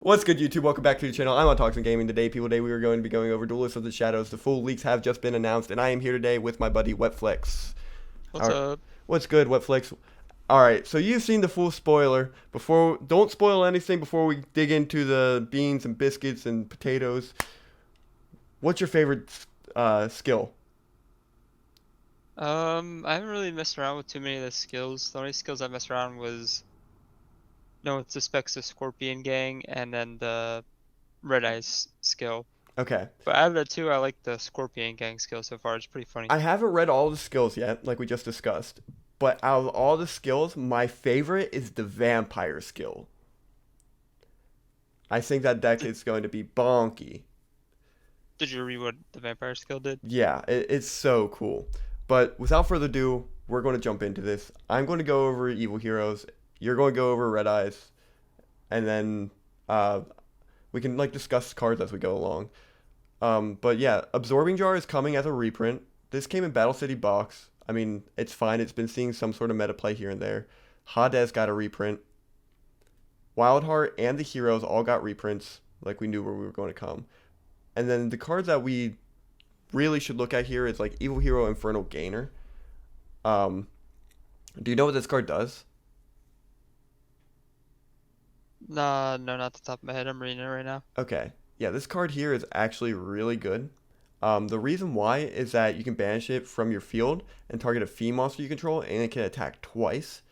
What's good, YouTube? Welcome back to the channel. I'm on Talks and Gaming. Today, we are going to be going over Duelist of the Shadows. The full leaks have just been announced, and I am here today with my buddy Wetflex. What's All right, up? what's good, Wetflex? All right, so you've seen the full spoiler. Don't spoil anything before we dig into the beans and biscuits and potatoes. What's your favorite skill? I haven't really messed around with too many of the skills. The only skills I messed around was no one suspects the Scorpion Gang and then the Red Eyes skill. Okay, But out of the two, I like the Scorpion Gang skill so far. It's pretty funny. I haven't read all the skills yet, like we just discussed. But out of all the skills, my favorite is the vampire skill. I think that deck Did, is going to be bonky. did you read what the Vampire skill did? Yeah, it's so cool. But without further ado, we're going to jump into this. I'm going to go over Evil Heroes. You're going to go over Red Eyes, and then uh, we can like discuss cards as we go along. But yeah, Absorbing Jar is coming as a reprint. This came in Battle City box. I mean, it's fine. It's been seeing some sort of meta play here and there. Hades got a reprint. Wildheart and the Heroes all got reprints, like we knew where we were going to come. And then the cards that we really should look at here is like Evil Hero Infernal Gainer. Um, do you know what this card does? Nah, no, not the top of my head. I'm reading it right now. Okay. Yeah, this card here is actually really good. The reason why is that you can banish it from your field and target a fiend monster you control, and it can attack twice.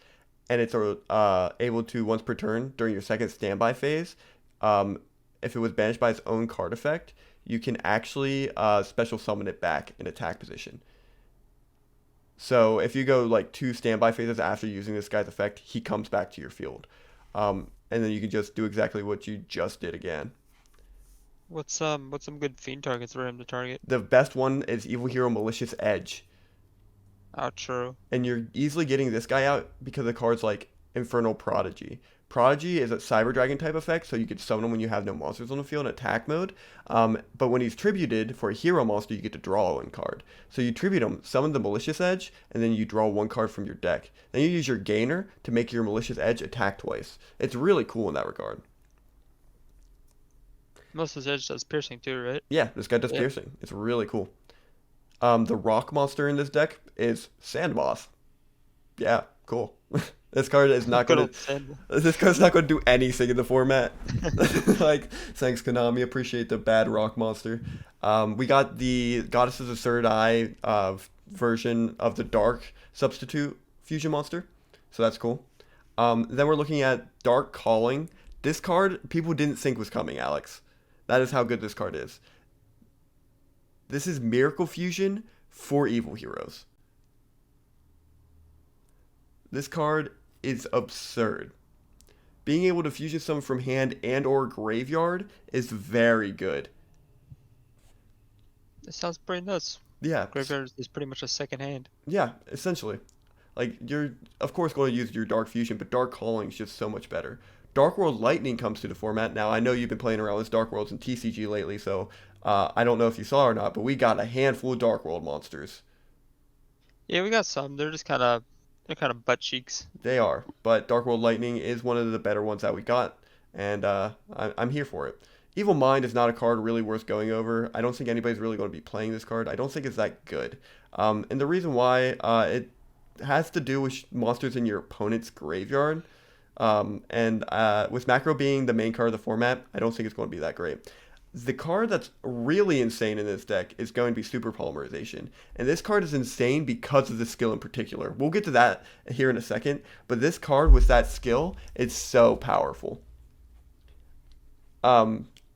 And it's able to, once per turn during your second standby phase, um, if it was banished by its own card effect, you can actually special summon it back in attack position. So if you go like two standby phases after using this guy's effect, he comes back to your field. And then you can just do exactly what you just did again. What's some good fiend targets for him to target? The best one is Evil Hero Malicious Edge. Oh, true. And you're easily getting this guy out because of cards like Infernal Prodigy. Prodigy is a Cyber Dragon type effect, so you can summon him when you have no monsters on the field in attack mode. But when he's tributed for a hero monster, you get to draw one card. So you tribute him, summon the Malicious Edge, and then you draw one card from your deck. Then you use your Gainer to make your Malicious Edge attack twice. It's really cool in that regard. Most of his edge does piercing too, right? Yeah, this guy does Yep. piercing. It's really cool. The rock monster in this deck is Sand Moth. Yeah, cool. This card is not Good going old to. Sand. This card's not going to do anything in the format. Like, thanks Konami. Appreciate the bad rock monster. We got the Goddesses of Third Eye version of the Dark substitute fusion monster, so that's cool. Then we're looking at Dark Calling. This card people didn't think was coming, Alex. That is how good this card is. This is Miracle Fusion for Evil Heroes. This card is absurd. Being able to fusion summon from hand and or graveyard is very good. It sounds pretty nuts. Yeah, Graveyard is pretty much a second hand. yeah, essentially. Like you're of course going to use your Dark Fusion, but Dark Calling is just so much better. Dark World Lightning comes to the format. Now I know you've been playing around with Dark Worlds and TCG lately, so I don't know if you saw or not, but we got a handful of Dark World monsters. Yeah, we got some. They're kind of butt cheeks. They are, but Dark World Lightning is one of the better ones that we got, and I'm here for it. Evil Mind is not a card really worth going over. I don't think anybody's really going to be playing this card. I don't think it's that good. And the reason why it has to do with monsters in your opponent's graveyard. And with Macro being the main card of the format, I don't think it's going to be that great. The card that's really insane in this deck is going to be Super Polymerization. And this card is insane because of the skill in particular. We'll get to that here in a second, but this card with that skill is so powerful.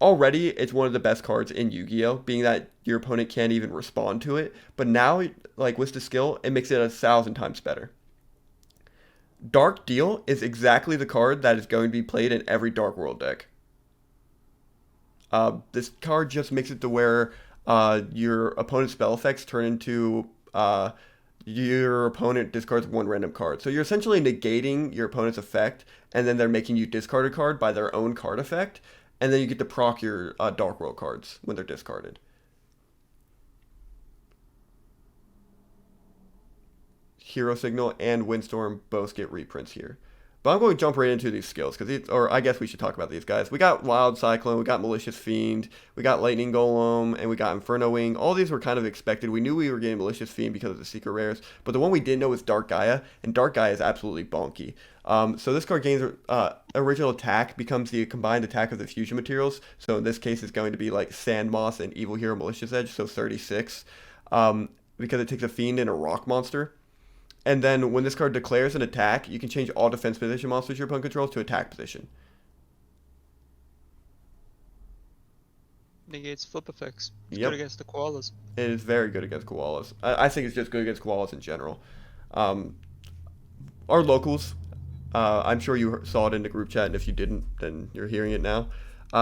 Already, it's one of the best cards in Yu-Gi-Oh, being that your opponent can't even respond to it. But now, like with the skill, it makes it 1,000 times better. Dark Deal is exactly the card that is going to be played in every Dark World deck. This card just makes it to where your opponent's spell effects turn into your opponent discards one random card. So you're essentially negating your opponent's effect, and then they're making you discard a card by their own card effect, and then you get to proc your Dark World cards when they're discarded. Hero Signal and Windstorm both get reprints here. But I'm going to jump right into these skills because, or I guess we should talk about these guys. We got Wild Cyclone, we got Malicious Fiend, we got Lightning Golem, and we got Inferno Wing. All these were kind of expected. We knew we were getting Malicious Fiend because of the secret rares, but the one we didn't know was Dark Gaia, and Dark Gaia is absolutely bonky. So this card gains original attack, becomes the combined attack of the fusion materials. So in this case, it's going to be like Sand Moss and Evil Hero Malicious Edge, so 36, because it takes a Fiend and a Rock monster. And then when this card declares an attack, you can change all defense position monsters your opponent controls to attack position. Negates flip effects. It's Yep. good against the koalas. It is very good against koalas. I think it's just good against koalas in general. Um, our locals, I'm sure you saw it in the group chat, and if you didn't, then you're hearing it now.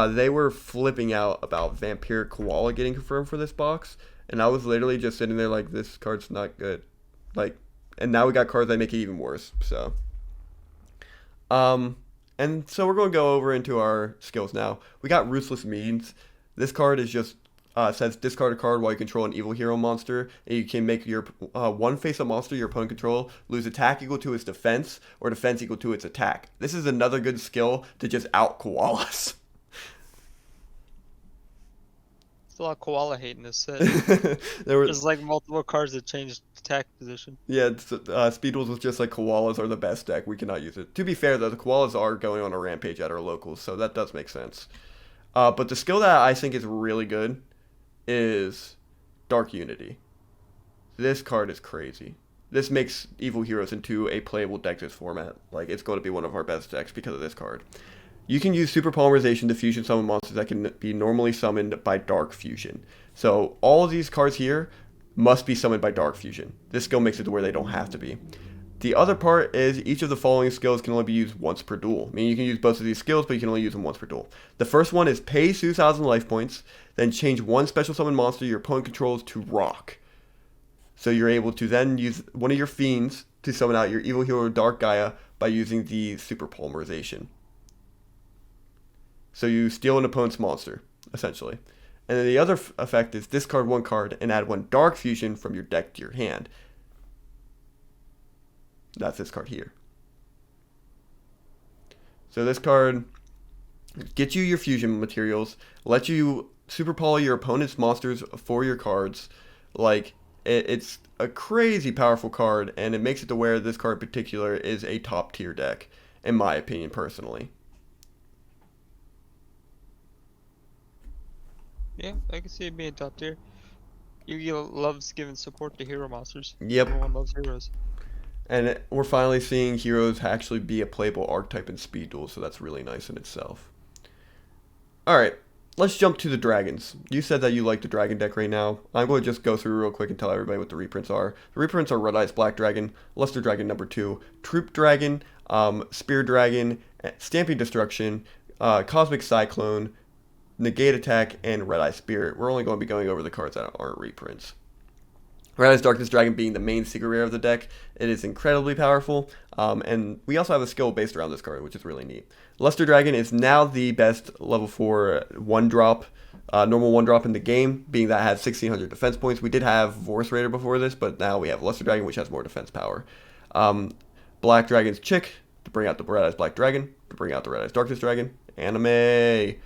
They were flipping out about Vampiric Koala getting confirmed for this box, and I was literally just sitting there like, this card's not good. Like, and now we got cards that make it even worse. So, and so we're going to go over into our skills now. We got Ruthless Means. This card is just says discard a card while you control an evil hero monster, and you can make your one face-up monster your opponent control lose attack equal to its defense or defense equal to its attack. This is another good skill to just out koalas. There's a lot of koala hate in this set. There's like multiple cards that changed attack position. Yeah, Speed Duels was just like koalas are the best deck. We cannot use it. To be fair, though, the koalas are going on a rampage at our locals, so that does make sense. But the skill that I think is really good is Dark Unity. This card is crazy. This makes Evil Heroes into a playable deck this format. Like, it's going to be one of our best decks because of this card. You can use Super Polymerization to fusion summon monsters that can be normally summoned by Dark Fusion. So all of these cards here must be summoned by Dark Fusion. This skill makes it to where they don't have to be. The other part is each of the following skills can only be used once per duel. Meaning you can use both of these skills, but you can only use them once per duel. The first one is pay 2,000 life points, then change one special summon monster your opponent controls to rock. So you're able to then use one of your fiends to summon out your evil hero Dark Gaia by using the Super Polymerization. So you steal an opponent's monster, essentially. And then the other effect is discard one card and add one Dark Fusion from your deck to your hand. That's this card here. So this card gets you your fusion materials, lets you super poly your opponent's monsters for your cards. Like, it's a crazy powerful card, and it makes it to where this card in particular is a top tier deck, in my opinion, personally. Yeah, I can see it being top tier. Yu-Gi-Oh loves giving support to hero monsters. Yep. Everyone loves heroes. And we're finally seeing heroes actually be a playable archetype in Speed Duel, so that's really nice in itself. Alright, let's jump to the dragons. You said that you like the dragon deck right now. I'm going to just go through real quick and tell everybody what the reprints are. The reprints are Red Eyes Black Dragon, Luster Dragon number 2, Troop Dragon, Spear Dragon, Stamping Destruction, Cosmic Cyclone, Negate Attack, and Red Eye Spirit. We're only going to be going over the cards that aren't reprints. Red Eyes Darkness Dragon being the main secret rare of the deck, it is incredibly powerful, and we also have a skill based around this card, which is really neat. Luster Dragon is now the best level 4 1-drop, normal 1-drop in the game, being that it has 1600 defense points. We did have Vorce Raider before this, but now we have Luster Dragon, which has more defense power. Black Dragon's Chick, to bring out the Red Eyes Black Dragon, to bring out the Red Eyes Darkness Dragon. Anime.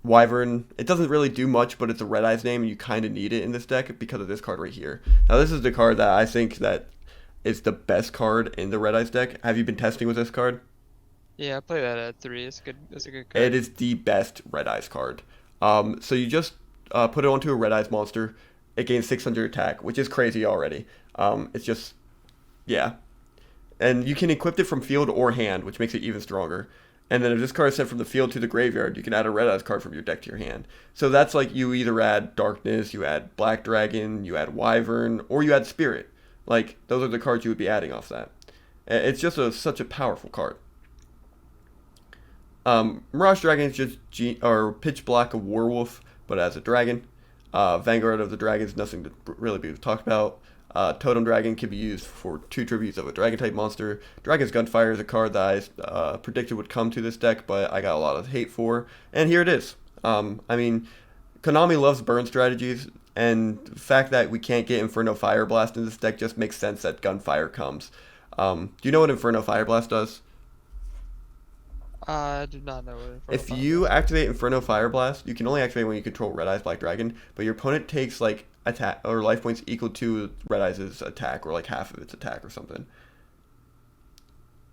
Wyvern, it doesn't really do much, but it's a Red Eyes name, and you kind of need it in this deck because of this card right here. Now, this is the card that I think that is the best card in the Red Eyes deck. Have you been testing with this card? Yeah, I play that at 3. It's good. It's a good card. It is the best Red Eyes card. So you just put it onto a Red Eyes monster. It gains 600 attack, which is crazy already. It's just, yeah. And you can equip it from field or hand, which makes it even stronger. And then if this card is sent from the field to the graveyard, you can add a Red Eyes card from your deck to your hand. So that's like you either add Darkness, you add Black Dragon, you add Wyvern, or you add Spirit. Like, those are the cards you would be adding off that. It's just such a powerful card. Mirage Dragon is just Pitch Black, a werewolf, but as a dragon. Vanguard of the Dragon is nothing to really be talked about. Totem Dragon can be used for 2 tributes of a Dragon-type monster. Dragon's Gunfire is a card that I predicted would come to this deck, but I got a lot of hate for. And here it is. I mean, Konami loves burn strategies, and the fact that we can't get Inferno Fire Blast in this deck just makes sense that Gunfire comes. Do you know what Inferno Fire Blast does? I do not know what Inferno If Fire you Blast is. activate Inferno Fire Blast, you can only activate when you control Red Eyes Black Dragon, but your opponent takes like attack or life points equal to Red Eyes' attack or like half of its attack or something.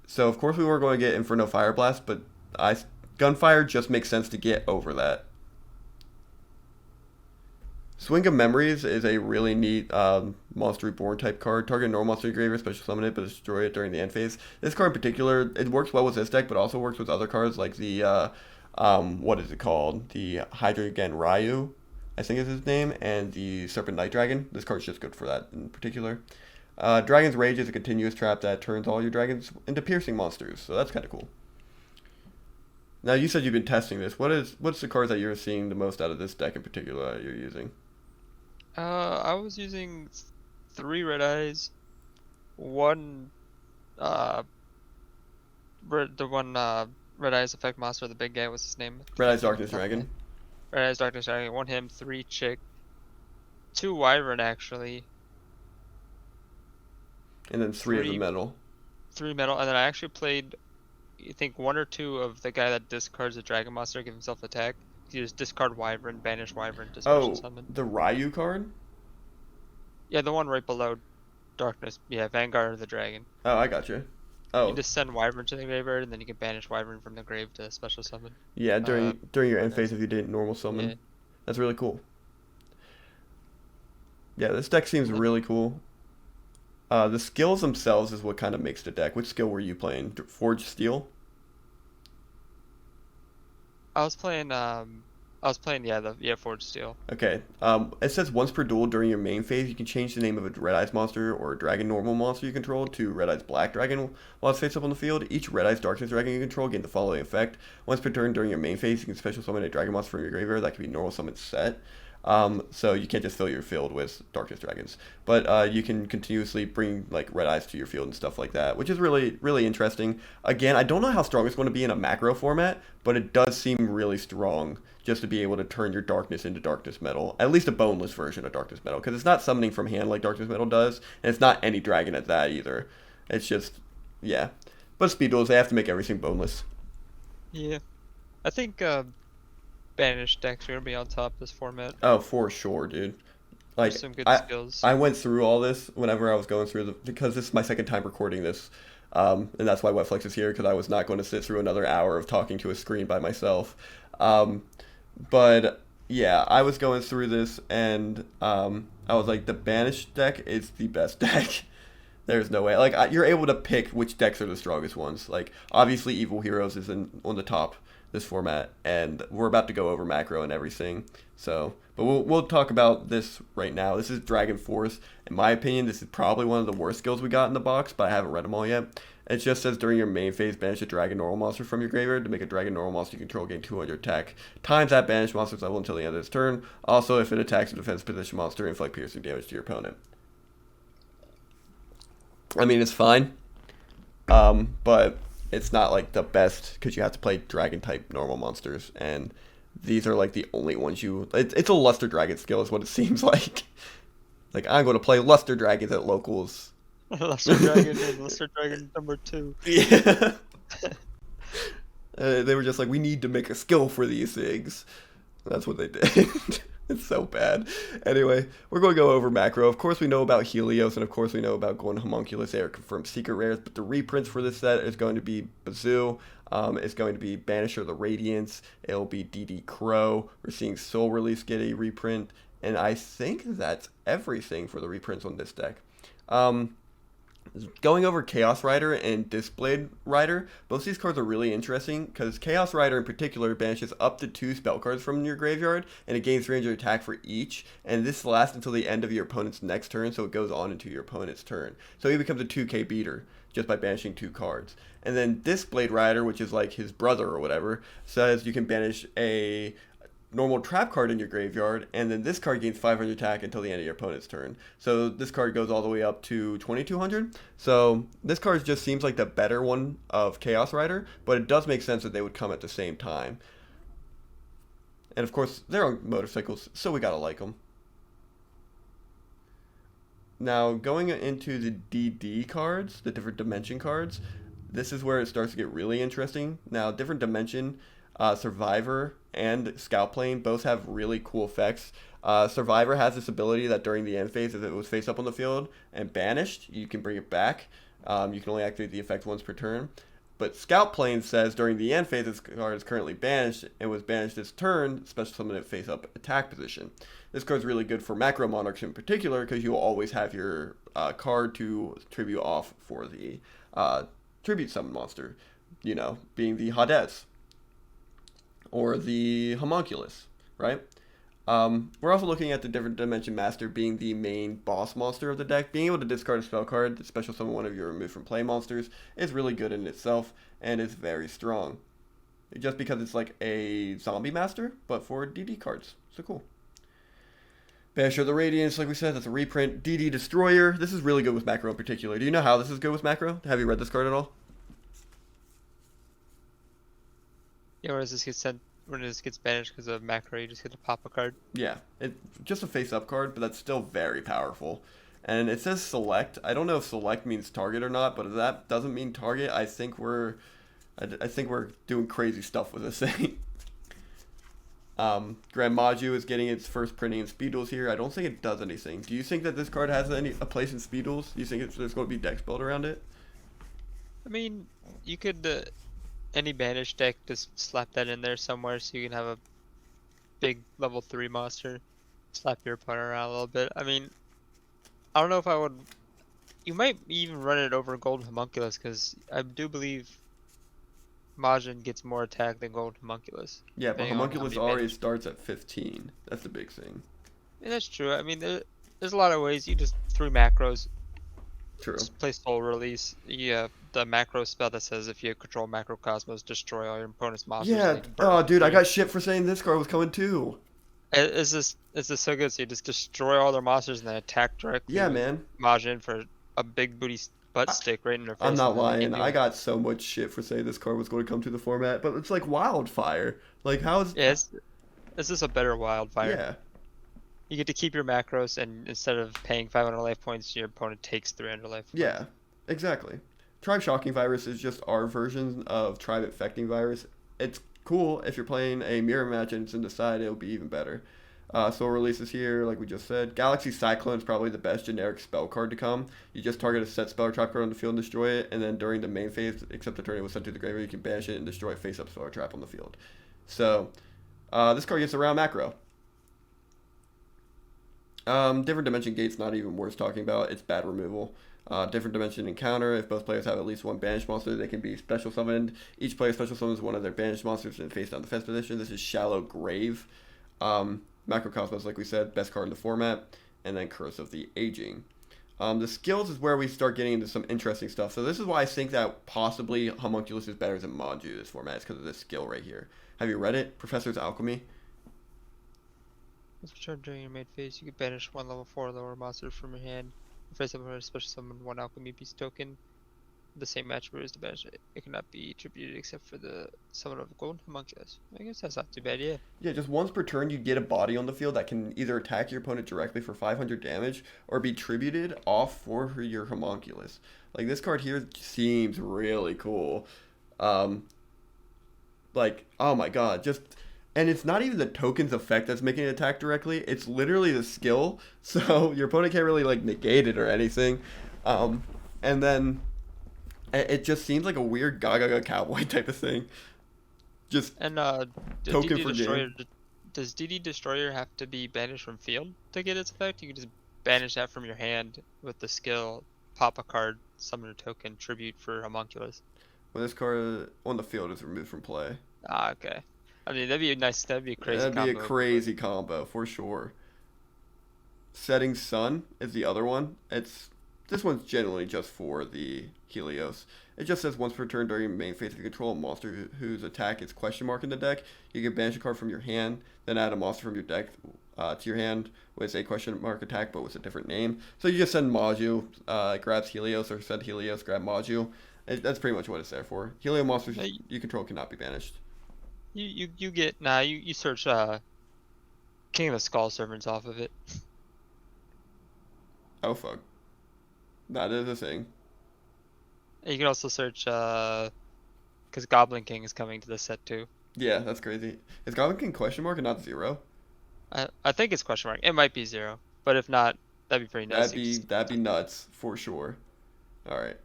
So of course we were going to get Inferno Fire Blast, but I Gunfire just makes sense to get over that. Swing of Memories is a really neat Monster Reborn type card. Target normal monster engraver, special summon it, but destroy it during the end phase. This card in particular, it works well with this deck, but also works with other cards like the, what is it called? The Hydreigon Ryu, I think is his name, and the Serpent Night Dragon. This card's just good for that in particular. Dragon's Rage is a continuous trap that turns all your dragons into piercing monsters, so that's kind of cool. Now you said you've been testing this. What's the cards that you're seeing the most out of this deck in particular that you're using? I was using 3 Red Eyes, one the one Red Eyes effect monster, the big guy. What's his name? Red Eyes Darkness Dragon. Red Eyes Darkness Dragon. One him, 3 Chick, 2 Wyvern actually, And then three of the three metal. 3 Metal, and then I actually played, I think 1 or 2 of the guy that discards a dragon monster, give himself attack. You just discard Wyvern, banish Wyvern to special Oh, summon. the Ryu card? Yeah, the one right below Darkness. Yeah, Vanguard of the Dragon. Oh, I got you. You Oh, can just send Wyvern to the graveyard, and then you can banish Wyvern from the grave to special summon. yeah, during your end Red phase Eyes. if you didn't normal summon. Yeah. That's really cool. Yeah, this deck seems really cool. The skills themselves is what kind of makes the deck. Which skill were you playing? Forge Steel? I was playing Forge Steel. Okay. It says once per duel during your main phase, you can change the name of a Red Eyes monster or a Dragon normal monster you control to Red Eyes Black Dragon while it's face up on the field. Each Red Eyes Darkness Dragon you control gain the following effect. Once per turn during your main phase, you can special summon a Dragon monster from your graveyard that can be normal summon set. So you can't just fill your field with Darkness Dragons, but you can continuously bring like Red Eyes to your field and stuff like that, which is really, really interesting. Again, I don't know how strong it's going to be in a macro format, but it does seem really strong just to be able to turn your Darkness into Darkness Metal, at least a boneless version of Darkness Metal, because it's not summoning from hand like Darkness Metal does, and it's not any dragon at that either. It's just, yeah. But Speed Duels, they have to make everything boneless. Yeah. I think banished decks are gonna be on top this format. Oh, for sure, dude. Like There's some good I skills. I went through all this whenever I was going through because this is my second time recording this, and that's why Wetflex is here because I was not going to sit through another hour of talking to a screen by myself. Um, but yeah, I was going through this and I was like, the banished deck is the best deck. There's no way. Like you're able to pick which decks are the strongest ones. Like obviously, Evil Heroes is on the top this format, and we're about to go over macro and everything. So, but we'll talk about this right now. This is Dragon Force. In my opinion, this is probably one of the worst skills we got in the box, but I haven't read them all yet. It just says during your main phase, banish a Dragon normal monster from your graveyard to make a Dragon normal monster you control gain 200 attack times that banished monster's level until the end of its turn. Also, if it attacks a defense position monster, inflict piercing damage to your opponent. I mean, it's fine, but it's not like the best because you have to play dragon type normal monsters, and these are like the only ones you. It's a Luster Dragon skill, is what it seems like. Like I'm going to play Luster Dragons at locals. Luster Dragon and Luster Dragon number 2. Yeah. They were just like, we need to make a skill for these things. That's what they did. It's so bad. Anyway, we're going to go over macro. Of course, we know about Helios, and of course, we know about Golden Homunculus. They are confirmed secret rares, but the reprints for this set is going to be Bazoo. It's going to be Banisher of the Radiance. It'll be DD Crow. We're seeing Soul Release get a reprint, and I think that's everything for the reprints on this deck. Going over Chaos Rider and Discblade Rider, both these cards are really interesting because Chaos Rider in particular banishes up to 2 spell cards from your graveyard and it gains 300 attack for each, and this lasts until the end of your opponent's next turn, so it goes on into your opponent's turn. So he becomes a 2k beater just by banishing 2 cards. And then Discblade Rider, which is like his brother or whatever, says you can banish a normal trap card in your graveyard, and then this card gains 500 attack until the end of your opponent's turn. So this card goes all the way up to 2200. So this card just seems like the better one of Chaos Rider, but it does make sense that they would come at the same time. And of course, they're on motorcycles, so we gotta like them. Now, going into the DD cards, the different dimension cards, This is where it starts to get really interesting. Now, different dimension, Survivor and Scout Plane both have really cool effects. Survivor has this ability that during the end phase, if it was face up on the field and banished, you can bring it back. You can only activate the effect once per turn. But Scout Plane says during the end phase, this card is currently banished and was banished this turn, special summon it face up attack position. This card is really good for Macro Monarchs in particular because you'll always have your card to tribute off for the tribute summon monster, being the Hades or the Homunculus, right? We're also looking at the different Dimension Master being the main boss monster of the deck. Being able to discard a spell card, special summon one of your removed from play monsters, is really good in itself and is very strong. Just because it's like a zombie master, but for DD cards. So cool. Banisher of the Radiance, like we said, that's a reprint. DD Destroyer. This is really good with macro in particular. Do you know how this is good with macro? Have you read this card at all? Yeah, where does this get sent? When this gets banished because of macro, you just get to pop a card. Yeah, it's just a face-up card, but that's still very powerful. And it says select. I don't know if select means target or not, but if that doesn't mean target, I think we're doing crazy stuff with this thing. Grand Maju is getting its first printing in Speed Duels here. I don't think it does anything. Do you think that this card has a place in Speed Duels? Do you think there's going to be decks built around it? I mean, you could any banished deck just slap that in there somewhere so you can have a big level 3 monster, slap your opponent around a little bit. I mean, I don't know if I would. You might even run it over Golden Homunculus because I do believe Majin gets more attack than Golden Homunculus. Yeah, but Homunculus already starts at 15. That's the big thing. Yeah, that's true. I mean, there's a lot of ways. You just 3 macros. True. Just play Soul Release. Yeah, the macro spell that says if you control Macrocosmos, destroy all your opponent's monsters. Yeah. Oh, dude, I got shit for saying this card was coming too. Is this so good? So you just destroy all their monsters and then attack directly. Yeah, man. Majin for a big booty butt stick right in their face. I'm not lying. I got so much shit for saying this card was going to come to the format, but it's like Wildfire. Like, how is? Yeah, this is a better Wildfire. Yeah. You get to keep your macros, and instead of paying 500 life points, your opponent takes 300 life points. Yeah, exactly. Tribe Shocking Virus is just our version of Tribe Infecting Virus. It's cool if you're playing a mirror match and it's in the side, it'll be even better. Soul Releases here, like we just said. Galaxy Cyclone is probably the best generic spell card to come. You just target a set spell or trap card on the field and destroy it, and then during the main phase, except the turn it was sent to the graveyard, you can banish it and destroy a face-up spell or trap on the field. So, this card gets around macro. Different Dimension Gate's not even worth talking about. It's bad removal. Different Dimension Encounter. If both players have at least one banished monster, they can be special summoned. Each player special summons one of their banished monsters in face down defense position. This is Shallow Grave. Macrocosmos, like we said, best card in the format. And then Curse of the Aging. The skills is where we start getting into some interesting stuff. So this is why I think that possibly Homunculus is better than Maju this format. It's because of this skill right here. Have you read it? Professor's Alchemy? This return during your main phase, you can banish 1 level 4 lower monster from your hand. Face up a special summon 1 alchemy piece token. The same attribute as the banish. It cannot be attributed except for the summon of Golden Homunculus. I guess that's not too bad, yeah. Yeah, just once per turn you get a body on the field that can either attack your opponent directly for 500 damage or be tributed off for your Homunculus. Like, this card here seems really cool. Like, oh my god, just... And it's not even the token's effect that's making it attack directly. It's literally the skill. So your opponent can't really, like, negate it or anything. And then it just seems like a weird Gaga Cowboy type of thing. Just and token DD for Destroyer, game. does DD Destroyer have to be banished from field to get its effect? You can just banish that from your hand with the skill, pop a card, summon a token, tribute for Homunculus. When this card on the field is removed from play. Ah, okay. I mean, that'd be a crazy That'd combo. be a crazy combo, for sure. Setting Sun is the other one. This one's generally just for the Helios. It just says once per turn during your main phase, if you control a monster whose attack is question mark in the deck, you can banish a card from your hand, then add a monster from your deck to your hand with a question mark attack, but with a different name. So you just send Maju, grabs Helios, or send Helios, grab Maju. That's pretty much what it's there for. Helio monsters you control cannot be banished. You search King of the Skull servants off of it. Oh fuck. That is a thing. You can also search because Goblin King is coming to the set too. Yeah, that's crazy. Is Goblin King question mark and not zero? I think it's question mark. It might be zero, but if not, that'd be pretty nice. You can just That'd be nuts for sure. All right.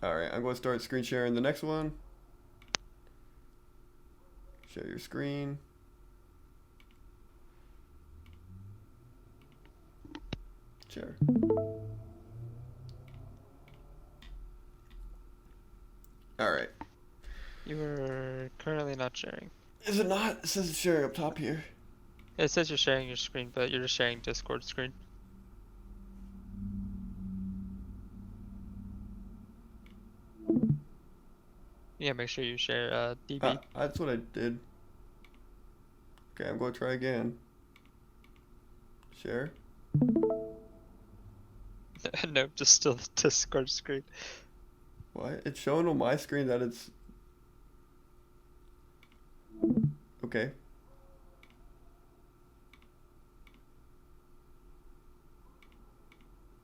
All right, I'm going to start screen sharing the next one. Share your screen. Share. All right. You are currently not sharing. Is it not? It says it's sharing up top here. It says you're sharing your screen, but you're just sharing Discord screen. Yeah, make sure you share DB. That's what I did. Okay, I'm going to try again. Share. No, just still the Discord screen. What? It's showing on my screen that it's okay.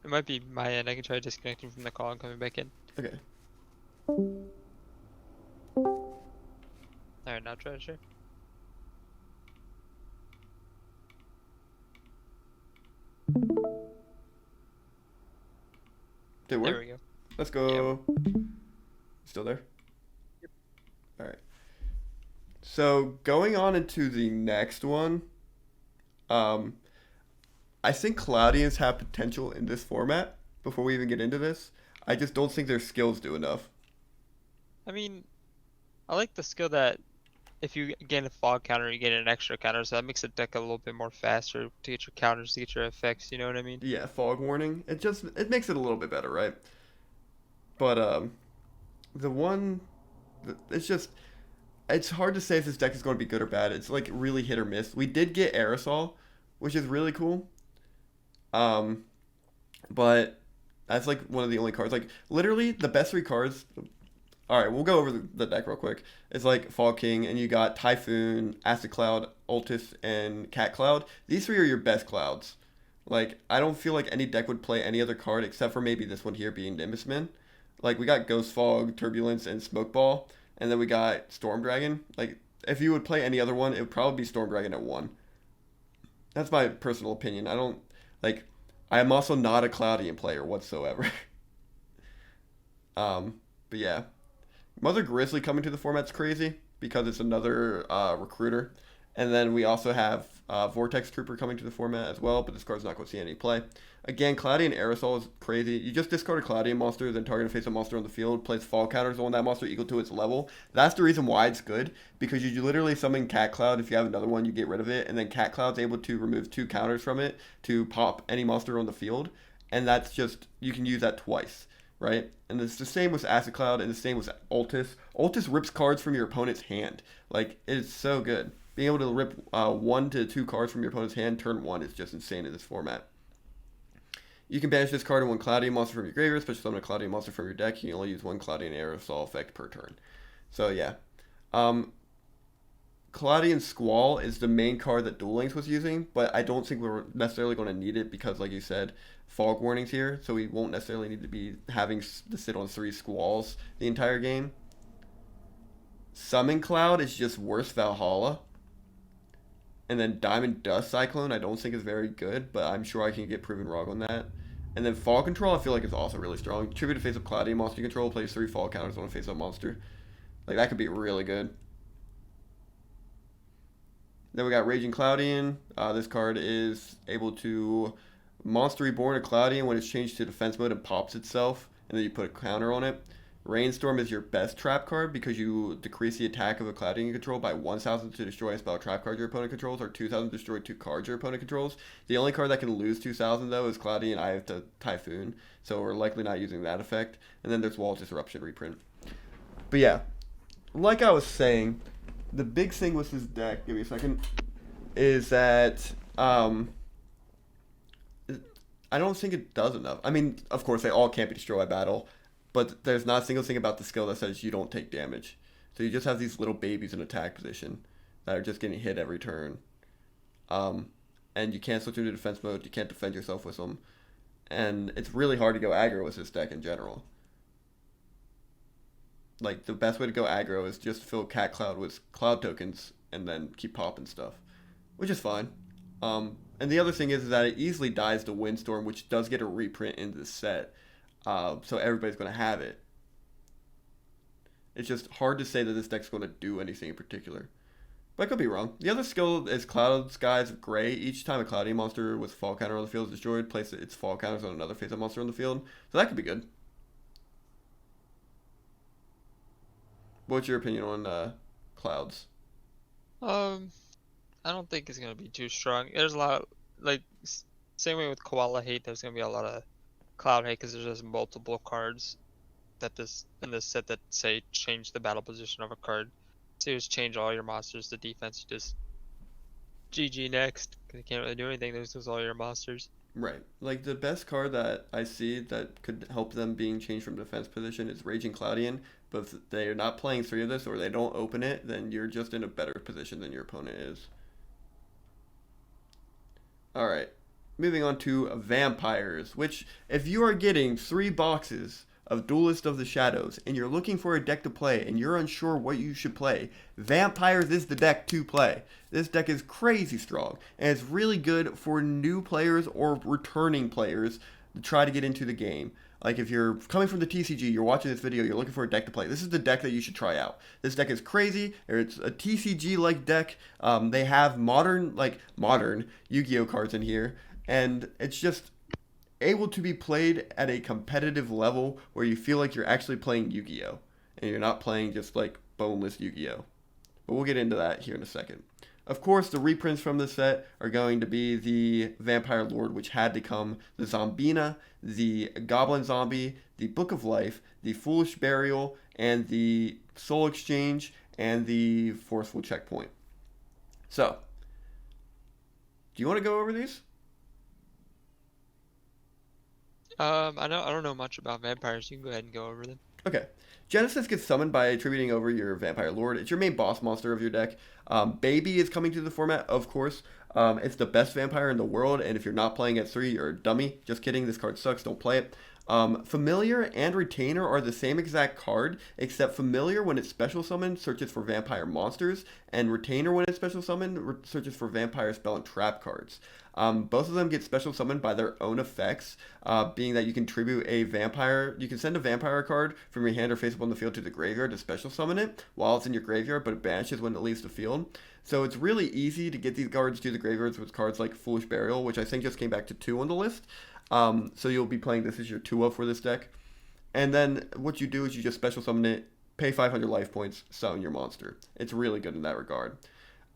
It might be my end. I can try disconnecting from the call and coming back in. Okay. Alright, now try to share. Did it There work? we go. Let's Yeah. go. Still there? All right. So going on into the next one, um, I think Cloudians have potential in this format. Before we even get into this, I just don't think their skills do enough. I mean, I like the skill that if you gain a fog counter, you get an extra counter, so that makes the deck a little bit more faster to get your counters, to get your effects, you know what I mean? Yeah, fog warning. It makes it a little bit better, right? But the one, it's just it's hard to say if this deck is going to be good or bad. It's like really hit or miss. We did get Aerosol, which is really cool. Um, but that's like one of the only cards. Like literally the best three cards. All right, we'll go over the deck real quick. It's like Fall King, and you got Typhoon, Acid Cloud, Ultis, and Cat Cloud. These three are your best clouds. Like I don't feel like any deck would play any other card except for maybe this one here being Nimbusman. Like we got Ghost Fog, Turbulence, and Smoke Ball, and then we got Storm Dragon. Like if you would play any other one, it would probably be Storm Dragon at one. That's my personal opinion. I don't like. I am also not a Cloudian player whatsoever. But yeah, Mother Grizzly coming to the format's crazy because it's another recruiter, and then we also have Vortex Trooper coming to the format as well. But this card's not going to see any play. Again, Cloudian Aerosol is crazy. You just discard a Cloudian monster, then target a face-up monster on the field, place fall counters on that monster equal to its level. That's the reason why it's good, because you literally summon Cat Cloud. If you have another one, you get rid of it, and then Cat Cloud's able to remove two counters from it to pop any monster on the field, and that's just, you can use that twice, right? And it's the same with Acid Cloud, and the same with Ultis. Ultis rips cards from your opponent's hand. Like, it's so good. Being able to rip 1 to 2 cards from your opponent's hand turn 1 is just insane in this format. You can banish this card and one Cloudian monster from your graveyard, especially summon a Cloudian monster from your deck. You can only use one Cloudian Aerosol effect per turn. So yeah. Cloudian Squall is the main card that Duel Links was using, but I don't think we're necessarily going to need it because, like you said, Fog Warning's here, so we won't necessarily need to be having to sit on 3 Squalls the entire game. Summon Cloud is just worse Valhalla. And then Diamond Dust Cyclone I don't think is very good, but I'm sure I can get proven wrong on that. And then Fall Control I feel like is also really strong. Tribute to face up Cloudian monster you control, plays 3 fall counters on a face up monster. Like that could be really good. Then we got Raging Cloudian. This card is able to monster reborn a Cloudian when it's changed to defense mode and pops itself, and then you put a counter on it. Rainstorm is your best trap card because you decrease the attack of a Cloudian you control by 1,000 to destroy a spell trap card your opponent controls, or 2,000 to destroy 2 cards your opponent controls. The only card that can lose 2,000 though is Cloudian Eye of the Typhoon, so we're likely not using that effect. And then there's Wall Disruption reprint. But yeah, like I was saying, the big thing with this deck, give me a second, is that I don't think it does enough. I mean, of course, they all can't be destroyed by battle, but there's not a single thing about the skill that says you don't take damage. So you just have these little babies in attack position that are just getting hit every turn. and you can't switch into defense mode. You can't defend yourself with them, and it's really hard to go aggro with this deck in general. Like the best way to go aggro is just fill Cat Cloud with cloud tokens and then keep popping stuff, which is fine. And the other thing is that it easily dies to Windstorm, which does get a reprint in the set, so everybody's going to have it. It's just hard to say that this deck's going to do anything in particular. But I could be wrong. The other skill is Cloud Skies of Gray. Each time a Cloudy monster with fall counter on the field is destroyed, place its fall counters on another face-up monster on the field. So that could be good. What's your opinion on Clouds? Um, I don't think it's gonna be too strong. There's a lot of, like, same way with Koala Hate. There's gonna be a lot of Cloud Hate because there's just multiple cards that this in this set that say change the battle position of a card. So you just change all your monsters to defense. You just GG next because you can't really do anything. There's just all your monsters. Right. Like the best card that I see that could help them being changed from defense position is Raging Cloudian. But if they're not playing three of this or they don't open it, then you're just in a better position than your opponent is. All right. Moving on to vampires, which if you are getting 3 boxes of Duelist of the Shadows and you're looking for a deck to play and you're unsure what you should play, Vampires is the deck to play. This deck is crazy strong and it's really good for new players or returning players to try to get into the game. Like if you're coming from the TCG, you're watching this video, you're looking for a deck to play. This is the deck that you should try out. This deck is crazy. It's a TCG-like deck. They have modern Yu-Gi-Oh cards in here, and it's just able to be played at a competitive level where you feel like you're actually playing Yu-Gi-Oh, and you're not playing just like boneless Yu-Gi-Oh. But we'll get into that here in a second. Of course, the reprints from this set are going to be the Vampire Lord, which had to come, the Zombina, the Goblin Zombie, the Book of Life, the Foolish Burial, and the Soul Exchange, and the Forceful Checkpoint. So, do you want to go over these? I don't know much about vampires. You can go ahead and go over them. Okay. Genesis gets summoned by attributing over your Vampire Lord. It's your main boss monster of your deck. Baby is coming to the format, of course. It's the best vampire in the world, and if you're not playing at 3, you're a dummy. Just kidding, this card sucks, don't play it. Familiar and Retainer are the same exact card, except Familiar, when it's special summoned, searches for vampire monsters, and Retainer, when it's special summoned, searches for vampire spell and trap cards. Both of them get special summoned by their own effects, being that you can tribute a vampire. You can send a vampire card from your hand or face up on the field to the graveyard to special summon it while it's in your graveyard, but it banishes when it leaves the field. So it's really easy to get these cards to the graveyards with cards like Foolish Burial, which I think just came back to 2 on the list. So you'll be playing this as your 2-of for this deck. And then what you do is you just special summon it, pay 500 life points, summon your monster. It's really good in that regard.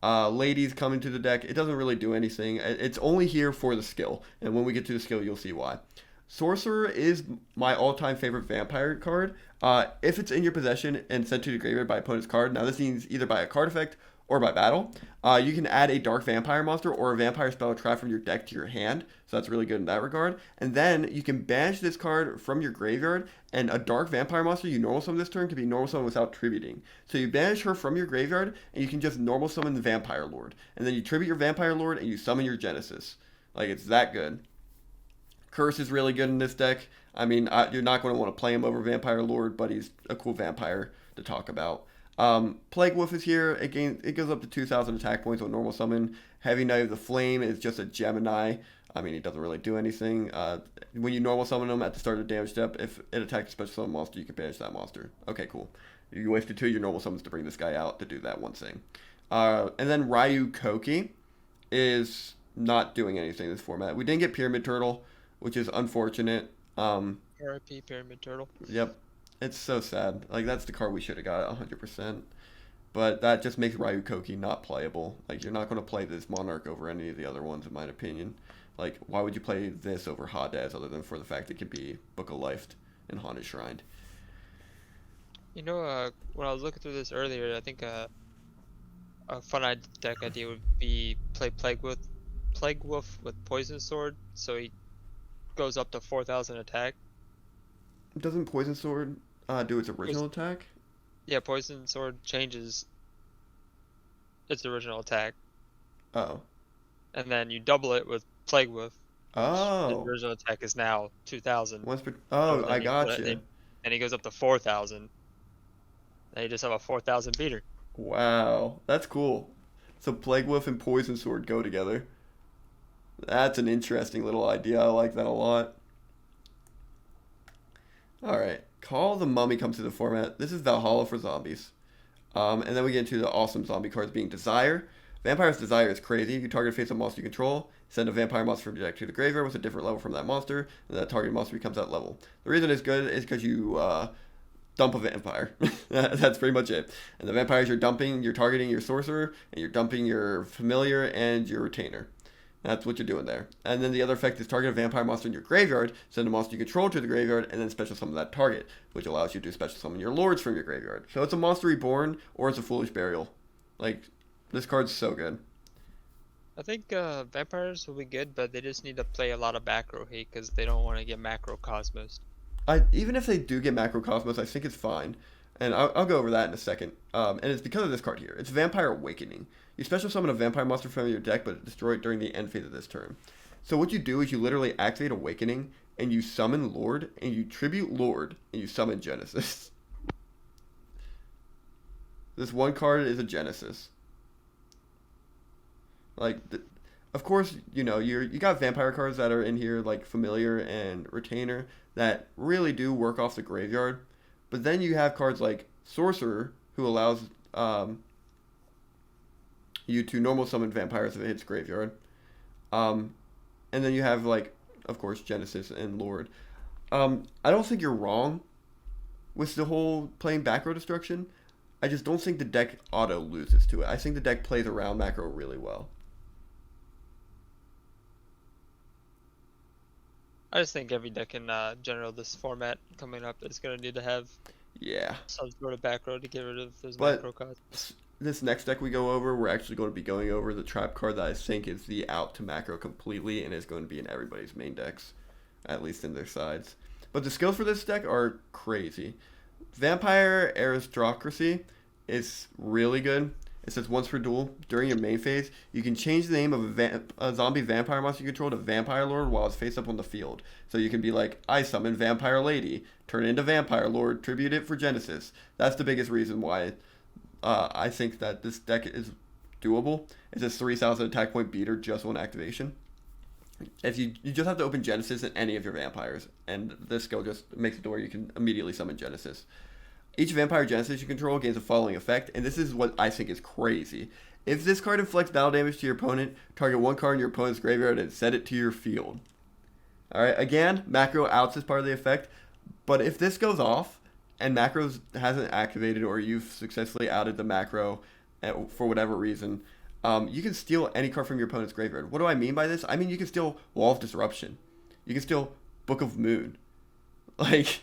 Ladies coming to the deck, it doesn't really do anything. It's only here for the skill, and when we get to the skill, you'll see why. Sorcerer is my all-time favorite vampire card. If it's in your possession and sent to the graveyard by opponent's card, now this means either by a card effect or by battle, you can add a dark vampire monster or a vampire spell trap from your deck to your hand, so that's really good in that regard. And then you can banish this card from your graveyard, and a dark vampire monster you normal summon this turn can be normal summon without tributing. So you banish her from your graveyard, and you can just normal summon the Vampire Lord. And then you tribute your Vampire Lord, and you summon your Genesis. Like, it's that good. Curse is really good in this deck. I mean, you're not going to want to play him over Vampire Lord, but he's a cool vampire to talk about. Plague Wolf is here. It goes up to 2,000 attack points on normal summon. Heavy Knight of the Flame is just a Gemini. I mean, he doesn't really do anything. When you normal summon him at the start of the damage step, if it attacks a special summon monster, you can banish that monster. Okay, cool. You wasted 2 of your normal summons to bring this guy out to do that one thing. And then Ryu Koki is not doing anything in this format. We didn't get Pyramid Turtle, which is unfortunate. RIP Pyramid Turtle. Yep. It's so sad. Like, that's the card we should have got 100%. But that just makes Ryu Koki not playable. Like, you're not going to play this Monarch over any of the other ones, in my opinion. Like, why would you play this over Hades other than for the fact it could be Book of Life and Haunted Shrine? You know, when I was looking through this earlier, I think a fun deck idea would be play Plague Wolf with Poison Sword, so he goes up to 4,000 attack. Doesn't Poison Sword do its original attack? Yeah, Poison Sword changes its original attack. Oh. and then you double it with Plague Wolf, which his Oh, original attack is now 2,000. once per. So Oh, I then you put it, gotcha. and he goes up to 4,000. Then you just have a 4,000 beater. Wow, that's cool. So Plague Wolf and Poison Sword go together. That's an interesting little idea. I like that a lot. All right, Call of the Mummy comes to the format. This is Valhalla for zombies. And then we get into the awesome zombie cards being Desire. Vampire's Desire is crazy. You target face a monster you control, send a vampire monster from your deck to the graveyard with a different level from that monster, and that target monster becomes that level. The reason it's good is because you dump a vampire. That's pretty much it. And the vampires you're dumping, you're targeting your sorcerer, and you're dumping your familiar and your retainer. That's what you're doing there. And then the other effect is target a vampire monster in your graveyard, send a monster you control to the graveyard, and then special summon that target, which allows you to special summon your lords from your graveyard. So it's a monster reborn, or it's a foolish burial. Like, this card's so good. I think vampires will be good, but they just need to play a lot of back row hate because they don't want to get macro Cosmos. Even if they do get Macrocosmos, I think it's fine. And I'll go over that in a second. And it's because of this card here. It's Vampire Awakening. You special summon a vampire monster from your deck, but destroy it during the end phase of this turn. So what you do is you literally activate Awakening, and you summon Lord, and you tribute Lord, and you summon Genesis. This one card is a Genesis. Like, of course, you got vampire cards that are in here like Familiar and Retainer that really do work off the graveyard, but then you have cards like Sorcerer who allows you to normal summon vampires if it hits graveyard, um, and then you have like, of course, Genesis and Lord. I don't think you're wrong with the whole playing back row destruction. I just don't think the deck auto loses to it. I think the deck plays around macro really well. I just think every deck in general this format coming up is gonna need to have Yeah. some sort of back row to get rid of those But macro Cosmos. this next deck we go over, we're actually going to be going over the trap card that I think is the out to macro completely and is going to be in everybody's main decks, at least in their sides. But the skills for this deck are crazy. Vampire Aristocracy is really good. It says once per duel during your main phase, you can change the name of a zombie vampire monster you control to Vampire Lord while it's face up on the field. So you can be like, I summon Vampire Lady, turn it into Vampire Lord, tribute it for Genesis. That's the biggest reason why I think that this deck is doable. It's a 3,000 attack point beater just on activation. If you just have to open Genesis in any of your vampires, and this skill just makes it to where you can immediately summon Genesis. Each vampire Genesis you control gains the following effect, and this is what I think is crazy. If this card inflicts battle damage to your opponent, target one card in your opponent's graveyard and set it to your field. Alright, again, macro outs is part of the effect, but if this goes off and macros hasn't activated or you've successfully outed the macro for whatever reason, you can steal any card from your opponent's graveyard. What do I mean by this? I mean you can steal Wall of Disruption. You can steal Book of Moon. Like,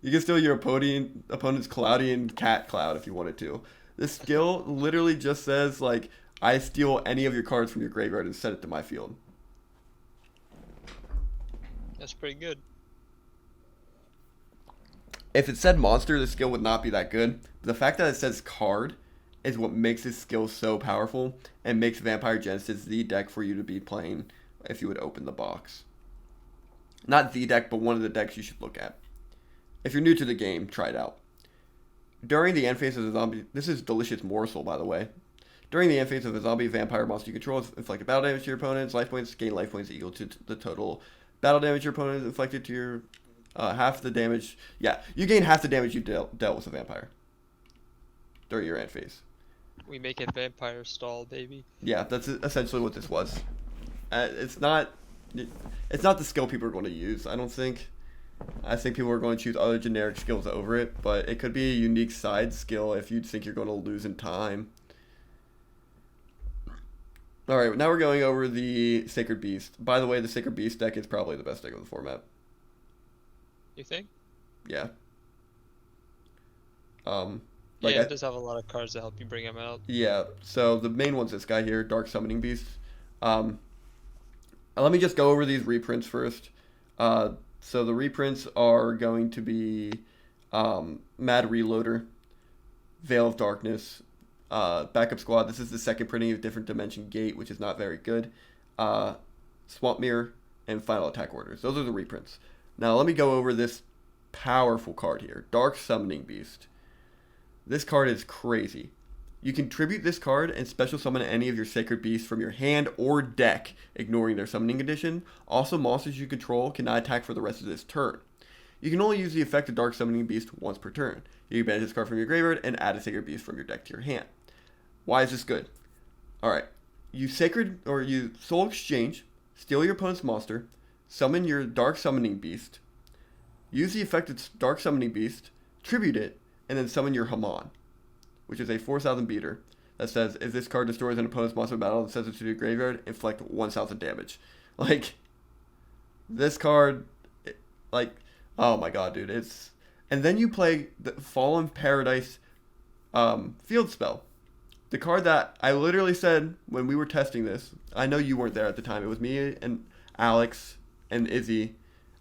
you can steal your opponent's Cloudian Cat Cloud if you wanted to. This skill literally just says, like, I steal any of your cards from your graveyard and set it to my field. That's pretty good. If it said monster, the skill would not be that good. But the fact that it says card is what makes this skill so powerful and makes Vampire Genesis the deck for you to be playing if you would open the box. Not the deck, but one of the decks you should look at. If you're new to the game, try it out. During the end phase of the zombie, this is Delicious Morsel, by the way. During the end phase of a zombie vampire monster you control, inflict battle damage to your opponent's life points, gain life points equal to the total battle damage your opponent inflicted to your half the damage. Yeah, you gain half the damage you dealt with a vampire during your end phase. We make it vampire stall, baby. Yeah, that's essentially what this was. It's not the skill people are going to use, I don't think. I think people are going to choose other generic skills over it, but it could be a unique side skill if you think you're going to lose in time. Alright, now we're going over the Sacred Beast. By the way, the Sacred Beast deck is probably the best deck of the format. You think? Yeah. Yeah, it does have a lot of cards to help you bring him out. Yeah, so the main one's this guy here, Dark Summoning Beast. Let me just go over these reprints first. So the reprints are going to be Mad Reloader, Veil of Darkness, Backup Squad. This is the second printing of Different Dimension Gate, which is not very good. Uh, Swamp Mirror, and Final Attack Orders. Those are the reprints. Now let me go over this powerful card here. Dark Summoning Beast. This card is crazy. You can tribute this card and special summon any of your sacred beasts from your hand or deck, ignoring their summoning condition. Also, monsters you control cannot attack for the rest of this turn. You can only use the effect of Dark Summoning Beast once per turn. You can banish this card from your graveyard and add a sacred beast from your deck to your hand. Why is this good? Alright. You Soul Exchange, steal your opponent's monster, summon your Dark Summoning Beast, use the effect of Dark Summoning Beast, tribute it, and then summon your Hamon, which is a 4,000 beater that says, if this card destroys an opponent's monster in battle and sends it to the graveyard, inflict 1,000 damage. Like, this card, like, oh my god, dude, it's... And then you play the Fallen Paradise field spell. The card that I literally said when we were testing this, I know you weren't there at the time, it was me and Alex and Izzy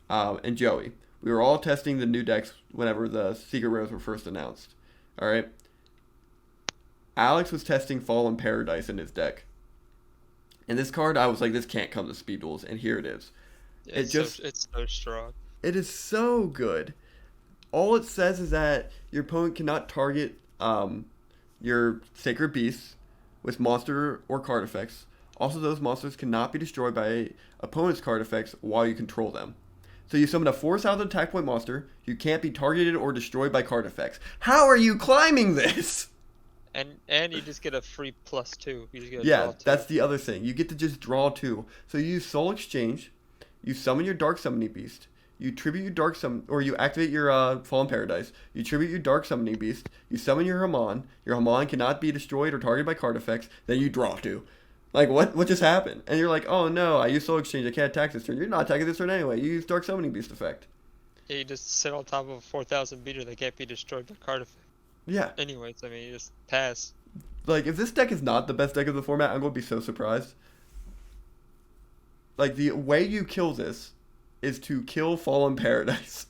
and Joey. We were all testing the new decks whenever the Secret Rares were first announced. Alright? Alex was testing Fallen Paradise in his deck. And this card, I was like, this can't come to Speed Duels, and here it is. It's so strong. It is so good. All it says is that your opponent cannot target your Sacred Beasts with monster or card effects. Also, those monsters cannot be destroyed by opponent's card effects while you control them. So you summon a 4,000 attack point monster. You can't be targeted or destroyed by card effects. How are you climbing this? And you just get a free +2. You just get a Yeah, draw 2. that's the other thing. You get to just draw 2. So you use Soul Exchange. You summon your Dark Summoning Beast. You tribute your or you activate your Fallen Paradise. You tribute your Dark Summoning Beast. You summon your Hamon. Your Hamon cannot be destroyed or targeted by card effects. Then you draw 2. Like, what just happened? And you're like, oh no, I used Soul Exchange. I can't attack this turn. You're not attacking this turn anyway. You use Dark Summoning Beast effect. Yeah, you just sit on top of a 4,000 beater that can't be destroyed by card effect. Yeah. Anyways, I mean, you just pass. Like, if this deck is not the best deck of the format, I'm going to be so surprised. Like, the way you kill this is to kill Fallen Paradise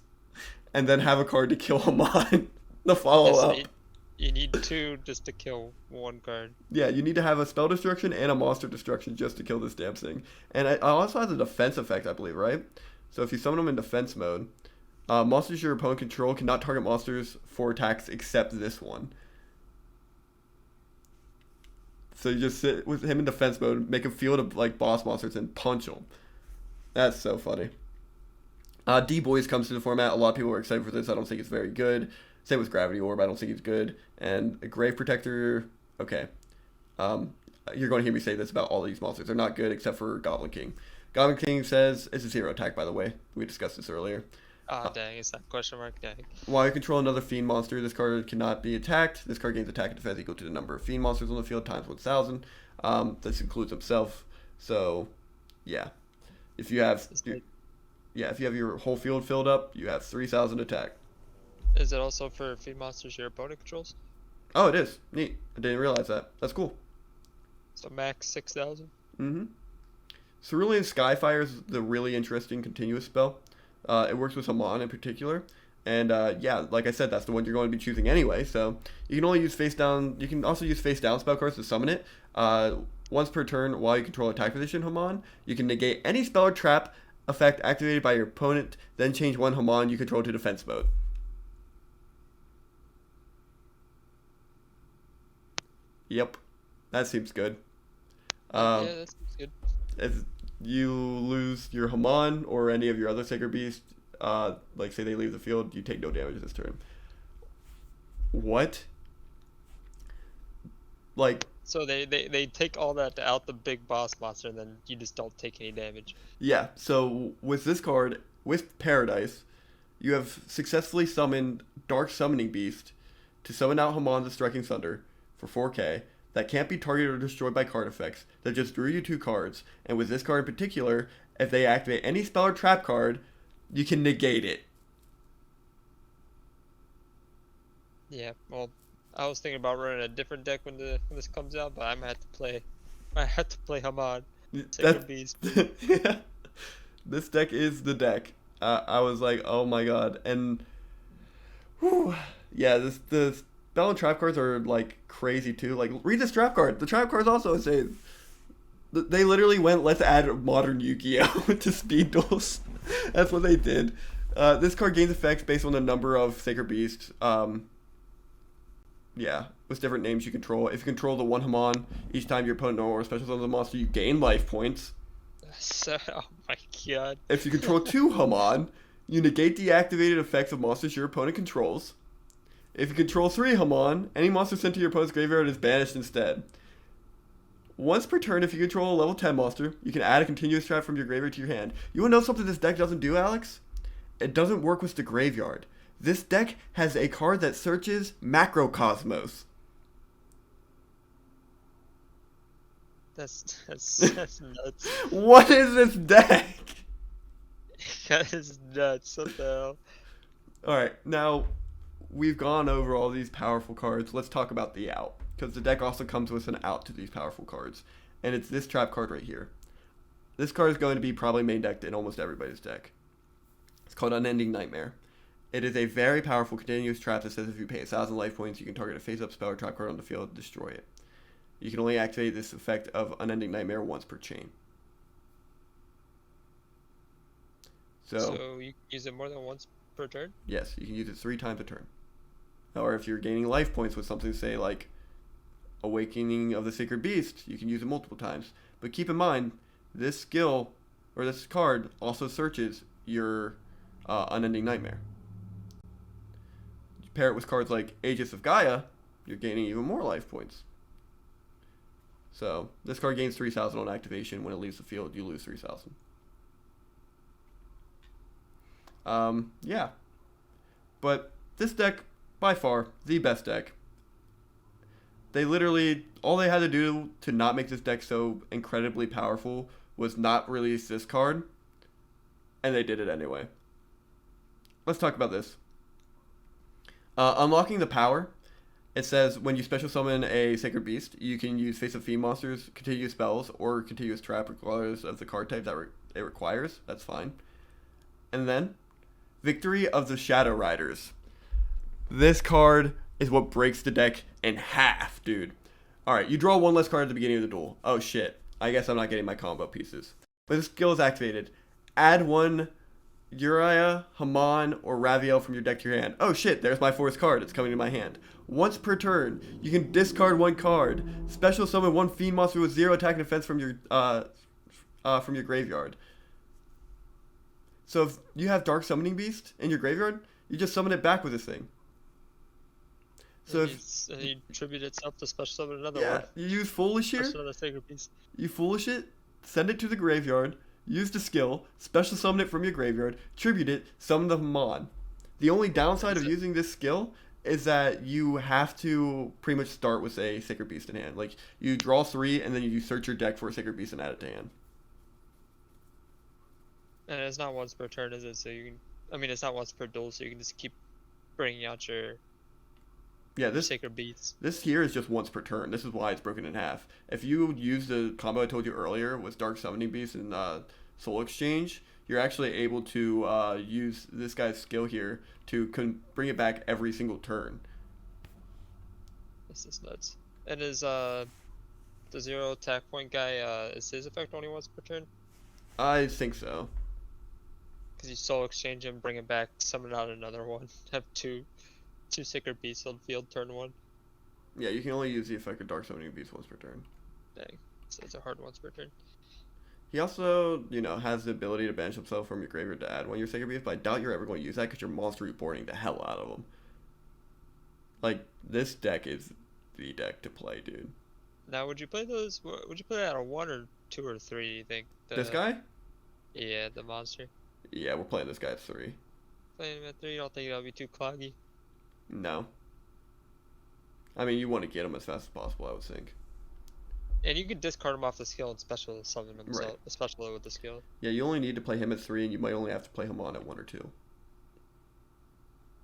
and then have a card to kill Hamon to follow up. You need 2 just to kill 1 card. Yeah, you need to have a spell destruction and a monster destruction just to kill this damn thing. And it also has a defense effect, I believe, right? So if you summon them in defense mode, monsters your opponent control cannot target monsters for attacks except this one. So you just sit with him in defense mode, make a field of like boss monsters, and punch them. That's so funny. D-Boys comes to the format. A lot of people are excited for this. I don't think it's very good. Same with Gravity Orb. I don't think it's good. And a Grave Protector, okay. You're going to hear me say this about all these monsters. They're not good except for Goblin King. Goblin King says, it's a 0 attack, by the way. We discussed this earlier. Ah, dang, it's that question mark, dang. While you control another Fiend monster, this card cannot be attacked. This card gains attack and defense equal to the number of Fiend monsters on the field times 1,000. This includes himself. So, yeah. If you have your whole field filled up, you have 3,000 attack. Is it also for fiend monsters your opponent controls? Oh, it is. Neat. I didn't realize that. That's cool. So max 6,000? Mm-hmm. Cerulean Skyfire is the really interesting continuous spell. It works with Hamon in particular. And yeah, like I said, that's the one you're going to be choosing anyway. So you can only use face down. You can also use face down spell cards to summon it. Once per turn while you control attack position Hamon, you can negate any spell or trap effect activated by your opponent, then change one Hamon you control to defense mode. Yep, that seems good. Yeah, that seems good. If you lose your Hamon or any of your other Sacred Beasts, like say they leave the field, you take no damage this turn. What? Like... So they take all that out the big boss monster, and then you just don't take any damage. Yeah, so with this card, with Paradise, you have successfully summoned Dark Summoning Beast to summon out Hamon's Striking Thunder for 4k that can't be targeted or destroyed by card effects, that just drew you 2 cards, and with this card in particular, if they activate any spell or trap card, you can negate it. Yeah, well, I was thinking about running a different deck when this comes out, but I might have to play Hamon. Sacred Beast. Yeah. This deck is the deck. I was like, oh my god, and whew, yeah, Battle and trap cards are like crazy too. Like read this trap card. The trap card's also insane. They literally went, let's add modern Yu-Gi-Oh to speed duels. That's what they did. This card gains effects based on the number of Sacred Beasts. Yeah, with different names you control. If you control the one Hamon, each time your opponent or special summons a monster, you gain life points. So, oh my god. If you control two Hamon, you negate the activated effects of monsters your opponent controls. If you control three Hamon, any monster sent to your opponent's graveyard is banished instead. Once per turn, if you control a level 10 monster, you can add a continuous trap from your graveyard to your hand. You want to know something this deck doesn't do, Alex? It doesn't work with the graveyard. This deck has a card that searches Macrocosmos. That's nuts. What is this deck? That is nuts. What the hell? Alright, now we've gone over all these powerful cards. Let's talk about the out. Because the deck also comes with an out to these powerful cards. And it's this trap card right here. This card is going to be probably main decked in almost everybody's deck. It's called Unending Nightmare. It is a very powerful continuous trap that says if you pay 1,000 life points, you can target a face-up spell or trap card on the field and destroy it. You can only activate this effect of Unending Nightmare once per chain. So you can use it more than once per turn? Yes, you can use it 3 times a turn. Or if you're gaining life points with something, say like Awakening of the Sacred Beast, you can use it multiple times. But keep in mind, this skill, or this card, also searches your Unending Nightmare. You pair it with cards like Aegis of Gaia, you're gaining even more life points. So, this card gains 3,000 on activation. When it leaves the field, you lose 3,000. Yeah. But this deck, by far, the best deck. They literally, all they had to do to not make this deck so incredibly powerful was not release this card, and they did it anyway. Let's talk about this. Unlocking the power. It says when you special summon a Sacred Beast, you can use face-up fiend monsters, continuous spells, or continuous trap regardless of the card type that it requires. That's fine. And then, Victory of the Shadow Riders. This card is what breaks the deck in half, dude. Alright, you draw one less card at the beginning of the duel. Oh shit, I guess I'm not getting my combo pieces. But this skill is activated. Add one Uriah, Haman, or Raviel from your deck to your hand. Oh shit, there's my 4th card. It's coming to my hand. Once per turn, you can discard 1 card. Special summon 1 fiend monster with 0 attack and defense from your graveyard. So if you have Dark Summoning Beast in your graveyard, you just summon it back with this thing. So if you tribute itself to special summon another yeah, one. you use Foolish here. Another Sacred Beast. You Foolish it, send it to the graveyard, use the skill, special summon it from your graveyard, tribute it, summon the Hamon. The only downside of using this skill is that you have to pretty much start with a Sacred Beast in hand. Like, you draw 3, and then you search your deck for a Sacred Beast and add it to hand. And it's not once per turn, is it? So you can, I mean, it's not once per duel, so you can just keep bringing out your Sacred Beasts. This here is just once per turn. This is why it's broken in half. If you use the combo I told you earlier with Dark Summoning Beast and Soul Exchange, you're actually able to use this guy's skill here to bring it back every single turn. This is nuts. And is the 0 attack point guy, is his effect only once per turn? I think so. Because you Soul Exchange him, bring it back, summon out another one. Have two Sacred Beasts on field turn 1. Yeah, you can only use the effect of Dark Summoning Beast once per turn. Dang. So it's a hard once per turn. He also, has the ability to banish himself from your graveyard to add one of your Sacred Beasts, but I doubt you're ever going to use that because you're monster reborning the hell out of them. Like, this deck is the deck to play, dude. Now, would you play those? Would you play that on 1 or 2 or 3? You think? This guy? Yeah, the monster. Yeah, we're playing this guy at 3. Playing him at 3, you don't think that'll be too cloggy? No. I mean, you want to get him as fast as possible, I would think. And you can discard him off the skill and special summon him, Right. especially with the skill. Yeah, you only need to play him at 3, and you might only have to play him on at 1 or 2.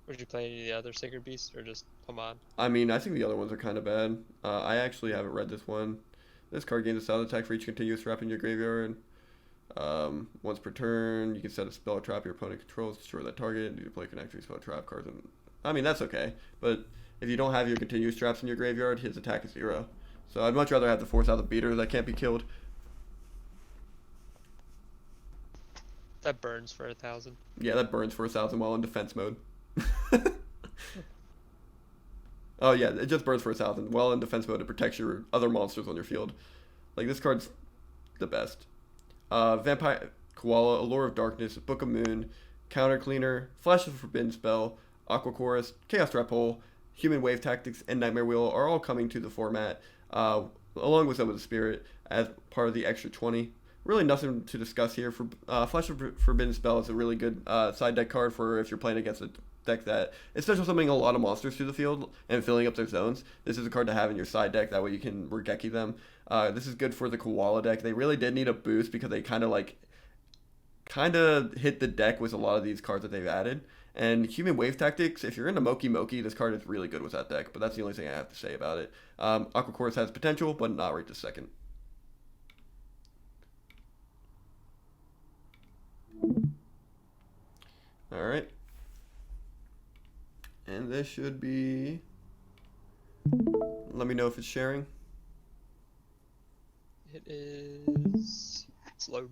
Would you play any of the other Sacred Beasts, or just Hamon? I mean, I think the other ones are kind of bad. I actually haven't read this one. This card gains a solid attack for each continuous trap in your graveyard. Once per turn, you can set a spell or trap your opponent controls, destroy that target, and you play connect 3 spell trap cards. And I mean, that's okay, but If you don't have your continuous traps in your graveyard, his attack is 0. So I'd much rather have the 4,000 beater that can't be killed. That burns for 1,000. Yeah, that burns for 1,000 while in defense mode. Oh yeah, it just burns for 1,000 while in defense mode. It protects your other monsters on your field. Like, this card's the best. Vampire Koala, Allure of Darkness, Book of Moon, Counter Cleaner, Flash of Forbidden Spell, Aqua Chorus, Chaos Trap Hole, Human Wave Tactics, and Nightmare Wheel are all coming to the format, along with some of the Spirit as part of the extra 20. Really nothing to discuss here. For Flash of Forbidden Spell is a really good side deck card for if you're playing against a deck that is special summoning a lot of monsters to the field and filling up their zones. This is a card to have in your side deck. That way you can Regeki them. This is good for the Koala deck. They really did need a boost because they kind of hit the deck with a lot of these cards that they've added. And Human Wave Tactics, if you're into Moki Moki, this card is really good with that deck. But that's the only thing I have to say about it. Aqua Chorus has potential, but not right this second. Alright. And this should be... Let me know if it's sharing. It is... It's loading.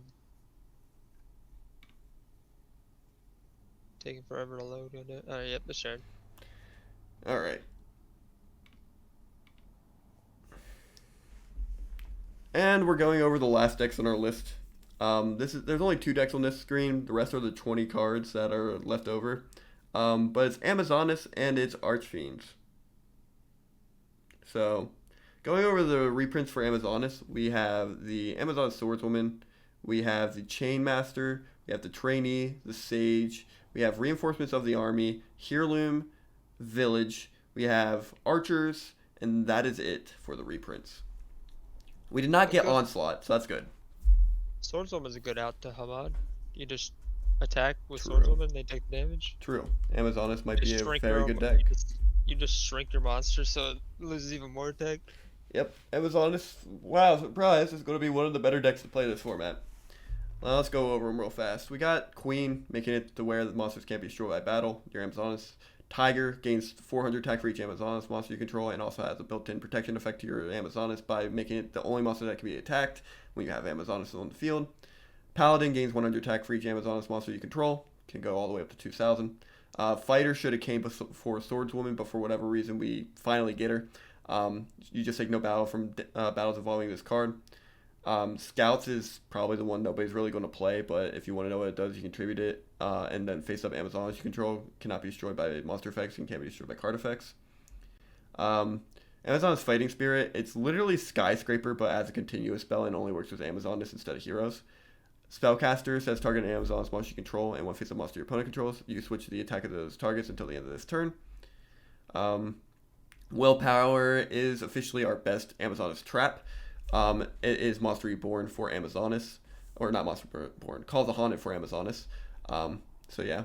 Taking forever to load on it. Oh, yep, it's shared. Alright. And we're going over the last decks on our list. There's only 2 decks on this screen. The rest are the 20 cards that are left over. But it's Amazoness and it's Archfiends. So, going over the reprints for Amazoness, we have the Amazon Swordswoman, we have the Chainmaster, we have the Trainee, the Sage, we have Reinforcements of the Army, Heirloom, Village, we have Archers, and that is it for the reprints. We did not get Onslaught, so that's good. Swordswoman's a good out to Hamad. You just attack with True. Swordswoman, they take damage. True. Amazoness might be a Shrink very your good own- deck. You just shrink your monster so it loses even more attack. Yep, Amazoness. Wow, surprise! Is going to be one of the better decks to play this format. Well, let's go over them real fast. We got Queen, making it to where the monsters can't be destroyed by battle. Your Amazoness. Tiger gains 400 attack for each Amazoness monster you control, and also has a built-in protection effect to your Amazoness by making it the only monster that can be attacked when you have Amazoness on the field. Paladin gains 100 attack for each Amazoness monster you control. Can go all the way up to 2,000. Fighter should have came before Swordswoman, but for whatever reason we finally get her. You just take no battle from battles involving this card. Scouts is probably the one nobody's really going to play, but if you want to know what it does, you can tribute it, and then face up Amazoness you control. Cannot be destroyed by monster effects and can't be destroyed by card effects. Amazoness Fighting Spirit, it's literally Skyscraper, but as a continuous spell and only works with Amazoness instead of heroes. Spellcaster says target an Amazoness monster you control and one face-up monster your opponent controls. You switch the attack of those targets until the end of this turn. Willpower is officially our best Amazoness trap. It is Monster Reborn for Amazoness. Or not Monster Reborn, Call the Haunted for Amazoness. So yeah.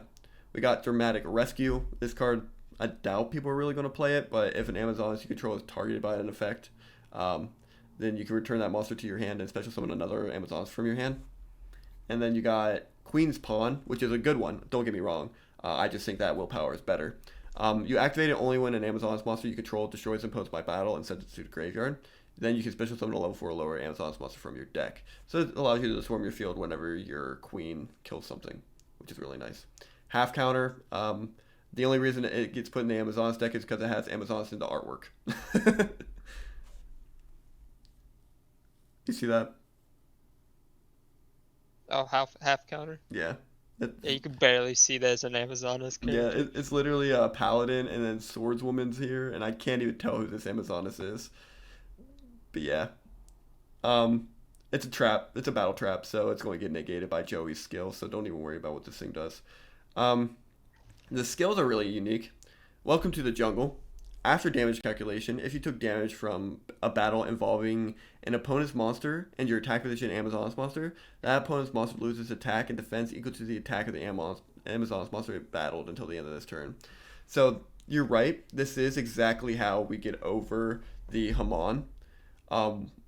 We got Dramatic Rescue. This card, I doubt people are really going to play it, but if an Amazoness you control is targeted by an effect, then you can return that monster to your hand and special summon another Amazoness from your hand. And then you got Queen's Pawn, which is a good one. Don't get me wrong. I just think that willpower is better. You activate it only when an Amazoness monster you control destroys imposed by battle and sends it to the graveyard. Then you can special summon a level 4 or lower Amazoness monster from your deck. So it allows you to swarm your field whenever your queen kills something, which is really nice. Half counter. The only reason it gets put in the Amazoness deck is because it has Amazoness in the artwork. You see that? Oh, half counter? Yeah. Yeah, you can barely see that as an Amazoness character. Yeah, it's literally a paladin and then swordswoman's here, and I can't even tell who this Amazoness is. But yeah, it's a trap. It's a battle trap, so it's going to get negated by Joey's skill. So don't even worry about what this thing does. The skills are really unique. Welcome to the jungle. After damage calculation, if you took damage from a battle involving an opponent's monster and your attack position Amazoness monster, that opponent's monster loses attack and defense equal to the attack of the Amazoness monster it battled until the end of this turn. So you're right. This is exactly how we get over the Haman.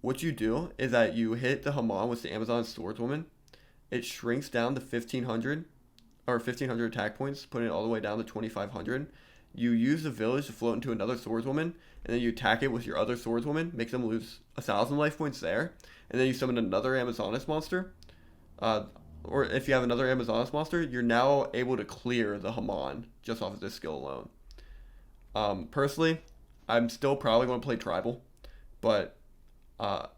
What you do is that you hit the Haman with the Amazon Swordswoman. It shrinks down to 1,500 or 1,500 attack points, putting it all the way down to 2,500. You use the village to float into another swordswoman, and then you attack it with your other swordswoman, make them lose 1,000 life points there, and then you summon another Amazoness monster. Uh, or if you have another Amazoness monster, you're now able to clear the Haman just off of this skill alone. Personally, I'm still probably going to play Tribal, but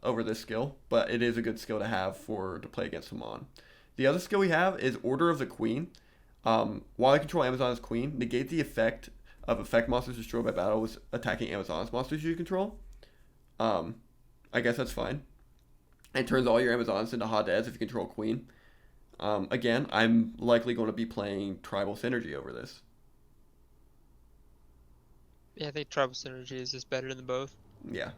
over this skill, but it is a good skill to have to play against Haman. The other skill we have is Order of the Queen. While I control Amazon's Queen, negate the effect of effect monsters destroyed by battle with attacking Amazon's monsters you control. I guess that's fine. It turns all your Amazons into Hadez if you control Queen. Again, I'm likely going to be playing Tribal Synergy over this. Yeah, I think Tribal Synergy is just better than both. Yeah.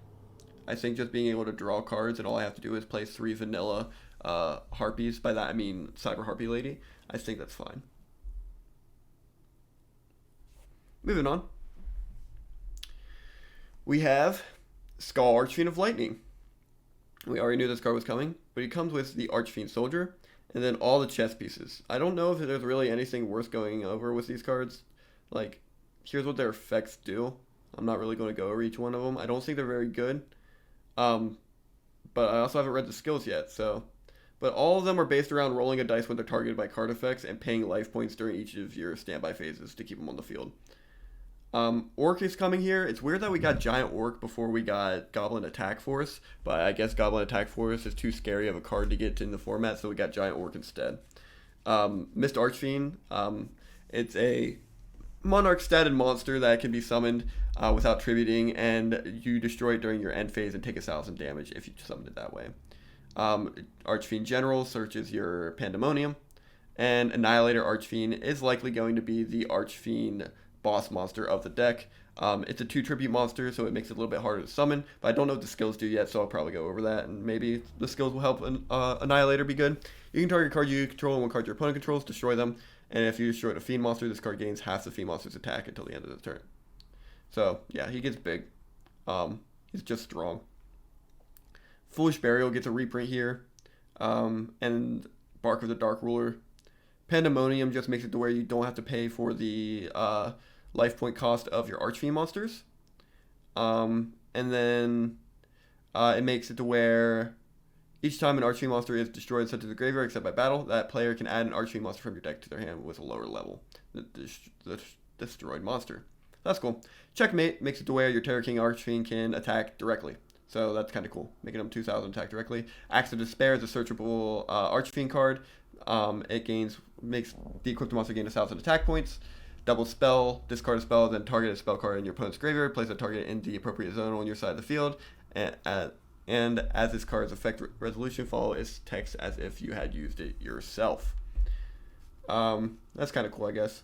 I think just being able to draw cards and all I have to do is play 3 vanilla Harpies. By that I mean Cyber Harpy Lady. I think that's fine. Moving on. We have Skull Archfiend of Lightning. We already knew this card was coming, but he comes with the Archfiend Soldier and then all the chess pieces. I don't know if there's really anything worth going over with these cards. Like, here's what their effects do. I'm not really going to go over each one of them. I don't think they're very good. But I also haven't read the skills yet, so. But all of them are based around rolling a dice when they're targeted by card effects and paying life points during each of your standby phases to keep them on the field. Orc is coming here. It's weird that we got Giant Orc before we got Goblin Attack Force, but I guess Goblin Attack Force is too scary of a card to get in the format, so we got Giant Orc instead. Mist Archfiend, it's a Monarch statted monster that can be summoned without tributing, and you destroy it during your end phase and take 1,000 damage if you summon it that way. Archfiend General searches your Pandemonium, and Annihilator Archfiend is likely going to be the Archfiend boss monster of the deck. It's a 2 tribute monster, so it makes it a little bit harder to summon, but I don't know what the skills do yet, so I'll probably go over that, and maybe the skills will help Annihilator be good. You can target a card you control and one card your opponent controls, destroy them, and if you destroy a Fiend monster, this card gains half the Fiend monster's attack until the end of the turn. So, yeah, he gets big. He's just strong. Foolish Burial gets a reprint here, and Bark of the Dark Ruler. Pandemonium just makes it to where you don't have to pay for the life point cost of your Archfiend monsters. And then it makes it to where each time an Archfiend monster is destroyed and sent to the graveyard except by battle, that player can add an Archfiend monster from your deck to their hand with a lower level. The destroyed monster. That's cool. Checkmate makes it to where your Terror King Archfiend can attack directly. So that's kind of cool, making them 2,000 attack directly. Axe of Despair is a searchable Archfiend card. It makes the equipped monster gain 1,000 attack points. Double spell, discard a spell, then target a spell card in your opponent's graveyard. Place a target in the appropriate zone on your side of the field. And as this card's effect resolution, follow its text as if you had used it yourself. That's kind of cool, I guess.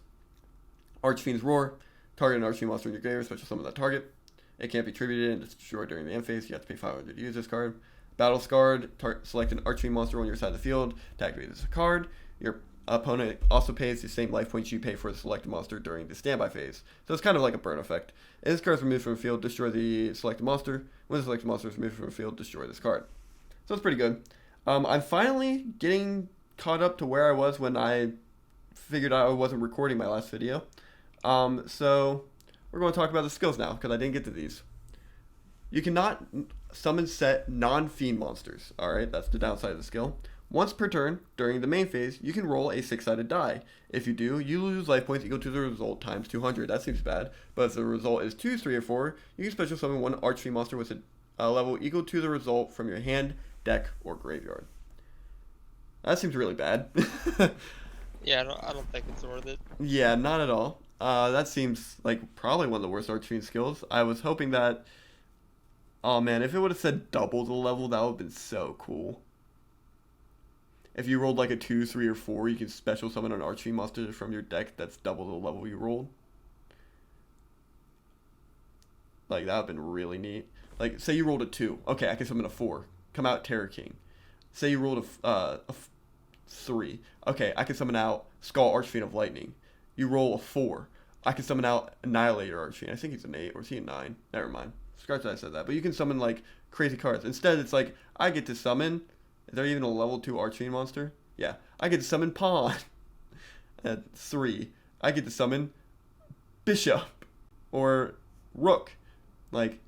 Archfiend's Roar. Target an Archfiend monster in your graveyard, special summon that target. It can't be tributed and destroyed during the end phase. You have to pay 500 to use this card. Battle Scarred. Select an Archfiend monster on your side of the field to activate this card. Your opponent also pays the same life points you pay for the selected monster during the standby phase. So it's kind of like a burn effect. If this card is removed from the field, destroy the selected monster. When the selected monster is removed from the field, destroy this card. So it's pretty good. I'm finally getting caught up to where I was when I figured out I wasn't recording my last video. So we're going to talk about the skills now, because I didn't get to these. You cannot summon set non-fiend monsters. Alright, that's the downside of the skill. Once per turn, during the main phase, you can roll a 6-sided die. If you do, you lose life points equal to the result times 200. That seems bad. But if the result is 2, 3, or 4, you can special summon one Archfiend monster with a level equal to the result from your hand, deck, or graveyard. That seems really bad. Yeah, I don't think it's worth it. Yeah, not at all. That seems like probably one of the worst Archfiend skills. I was hoping that... Oh man, if it would have said double the level, that would have been so cool. If you rolled like a 2, 3, or 4, you can special summon an Archfiend monster from your deck that's double the level you rolled. Like, that would have been really neat. Like, say you rolled a 2. Okay, I can summon a 4. Come out Terror King. Say you rolled a 3. Okay, I can summon out Skull Archfiend of Lightning. You roll a 4. I can summon out Annihilator Archfiend. I think he's an 8, or is he a 9? Never mind. Scratch that I said that. But you can summon, like, crazy cards. Instead, it's like, I get to summon... Is there even a level 2 Archfiend monster? Yeah. I get to summon Pawn. At 3. I get to summon Bishop. Or Rook. Like,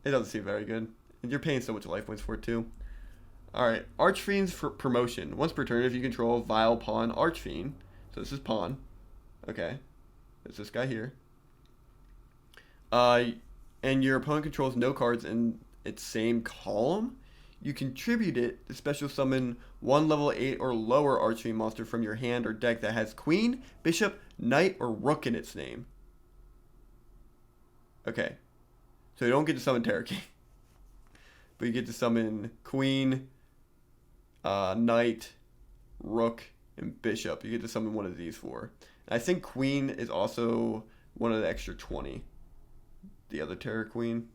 it doesn't seem very good. And you're paying so much life points for it too. Alright, Archfiend's for promotion. Once per turn, if you control Vile Pawn Archfiend. So this is Pawn. Okay. It's this guy here. And your opponent controls no cards in its same column. You contribute it to special summon one level 8 or lower Archfiend monster from your hand or deck that has Queen, Bishop, Knight, or Rook in its name. Okay. So you don't get to summon Terror King. But you get to summon Queen, Knight, Rook, and Bishop. You get to summon one of these four. And I think Queen is also one of the extra 20. The other Terror Queen.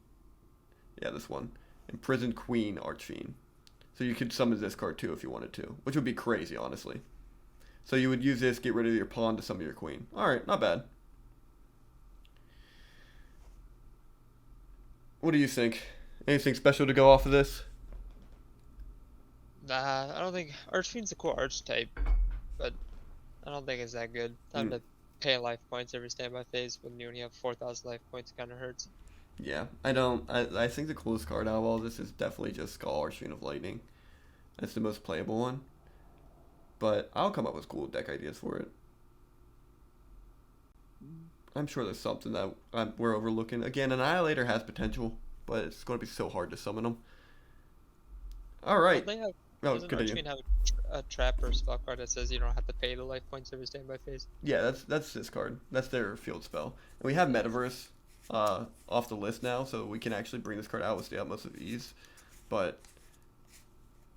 Yeah, this one. Imprisoned Queen Archfiend. So you could summon this card too if you wanted to. Which would be crazy, honestly. So you would use this, get rid of your pawn to summon your queen. Alright, not bad. What do you think? Anything special to go off of this? Nah, I don't think Archfiend's a cool archetype, but I don't think it's that good. Time to pay life points every standby phase when you only have 4,000 life points kind of hurts. Yeah, I think the coolest card out of all this is definitely just Skull Archfiend of Lightning. That's the most playable one. But I'll come up with cool deck ideas for it. I'm sure there's something that we're overlooking. Again, Annihilator has potential, but it's going to be so hard to summon them. Alright. Doesn't Archfiend have a trap or spell card that says you don't have to pay the life points every standby phase? Yeah, that's this card. That's their field spell. And we have Metaverse off the list now, so we can actually bring this card out with the utmost of ease. But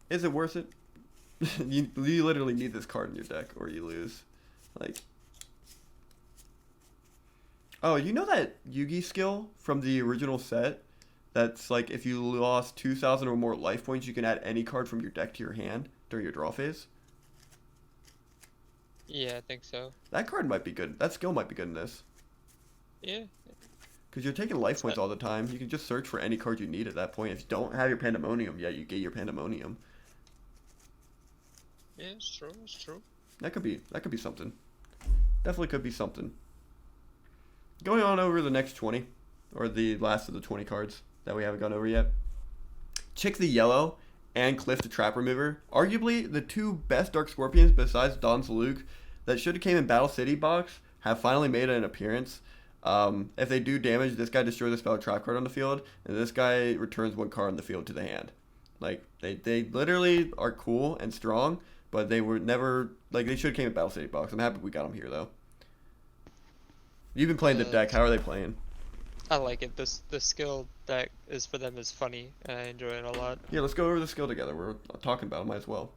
is it worth it? you literally need this card in your deck or you lose. Like, oh, you know that Yugi skill from the original set? That's like if you lost 2,000 or more life points, you can add any card from your deck to your hand during your draw phase. Yeah, I think so. That card might be good. That skill might be good in this. Yeah. Because you're taking life points all the time. You can just search for any card you need at that point. If you don't have your Pandemonium yet, you get your Pandemonium. Yeah, it's true. It's true. That could be something. Definitely could be something. Going on over the next 20, or the last of the 20 cards that we haven't gone over yet. Chick the Yellow and Cliff the Trap Remover. Arguably the two best Dark Scorpions besides Don Saluk that should have came in Battle City box have finally made an appearance. If they do damage, this guy destroys a spell trap card on the field, and this guy returns one card on the field to the hand. Like, they literally are cool and strong, but they were never, like, they should have came in Battle City box. I'm happy we got them here, though. You've been playing the deck. How are they playing? I like it. The skill that is for them is funny, and I enjoy it a lot. Yeah, let's go over the skill together. We're talking about it, might as well.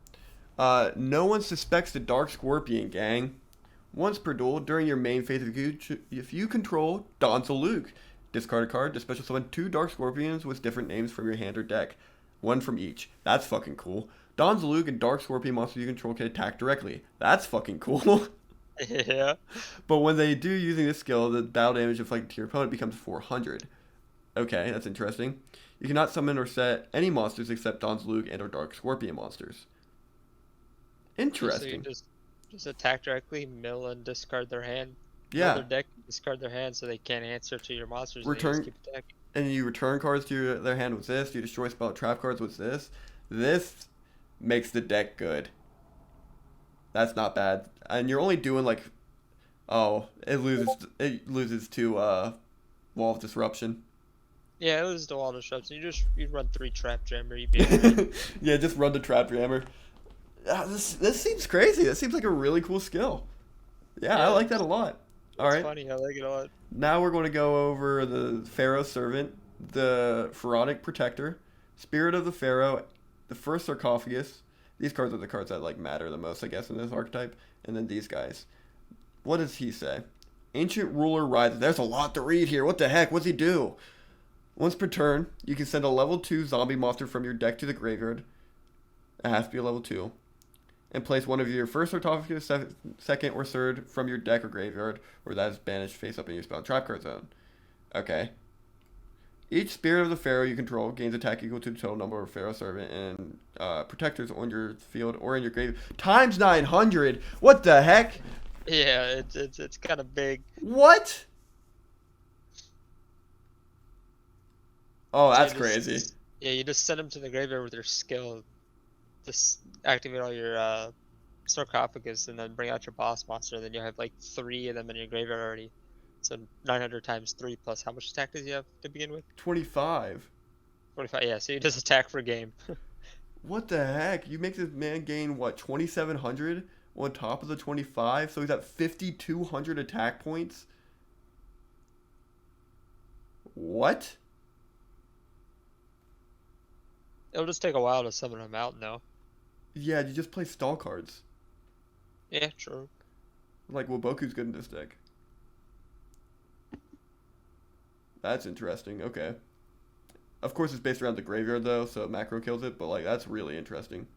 No one suspects the Dark Scorpion, gang. Once per duel, during your main phase, if you control Donzel Luke, discard a card to special summon 2 Dark Scorpions with different names from your hand or deck. 1 from each. That's fucking cool. Donzel Luke and Dark Scorpion monsters you control can attack directly. That's fucking cool. Yeah. But when they do using this skill, the battle damage inflicted to your opponent becomes 400. Okay, that's interesting. You cannot summon or set any monsters except Don's Luke and or Dark Scorpion monsters. Interesting. So you just attack directly, mill and discard their hand. Yeah. Their deck, discard their hand so they can't answer to your monsters. Return, and you just keep attacking. and you return cards to their hand with this. You destroy spell trap cards with this. This makes the deck good. That's not bad. And you're only doing like, it loses to Wall of Disruption. Yeah, it was the wall disruption. You run 3 trap jammer, you'd be able Yeah, just run the trap jammer. This seems crazy. That seems like a really cool skill. Yeah, I like that a lot. All right. It's funny. I like it a lot. Now we're going to go over the Pharaoh Servant, the Pharaonic Protector, Spirit of the Pharaoh, the First Sarcophagus. These cards are the cards that like matter the most, I guess, in this archetype. And then these guys. What does he say? Ancient Ruler Rises. There's a lot to read here. What the heck? What's he do? Once per turn, you can send a level 2 zombie monster from your deck to the graveyard. It has to be a level 2. And place one of your first sarcophagus, second, or third from your deck or graveyard, or that is banished face up in your spell trap card zone. Okay. Each Spirit of the Pharaoh you control gains attack equal to the total number of Pharaoh Servant and protectors on your field or in your graveyard. Times 900! What the heck? Yeah, it's kind of big. What? Oh, So you that's crazy. just yeah, you just send them to the graveyard with your skill. Just activate all your sarcophagus and then bring out your boss monster. And then you have like 3 of them in your graveyard already. So 900 times 3 plus how much attack does you have to begin with? 25. 45. Yeah, so you just attack for game. What the heck? You make this man gain what 2,700 on top of the 25, so he's at 5,200 attack points. What? It'll just take a while to summon him out, though. Yeah, you just play stall cards. Yeah, true. Like Woboku's good in this deck. That's interesting. Okay. Of course, it's based around the graveyard though, so macro kills it. But like, that's really interesting.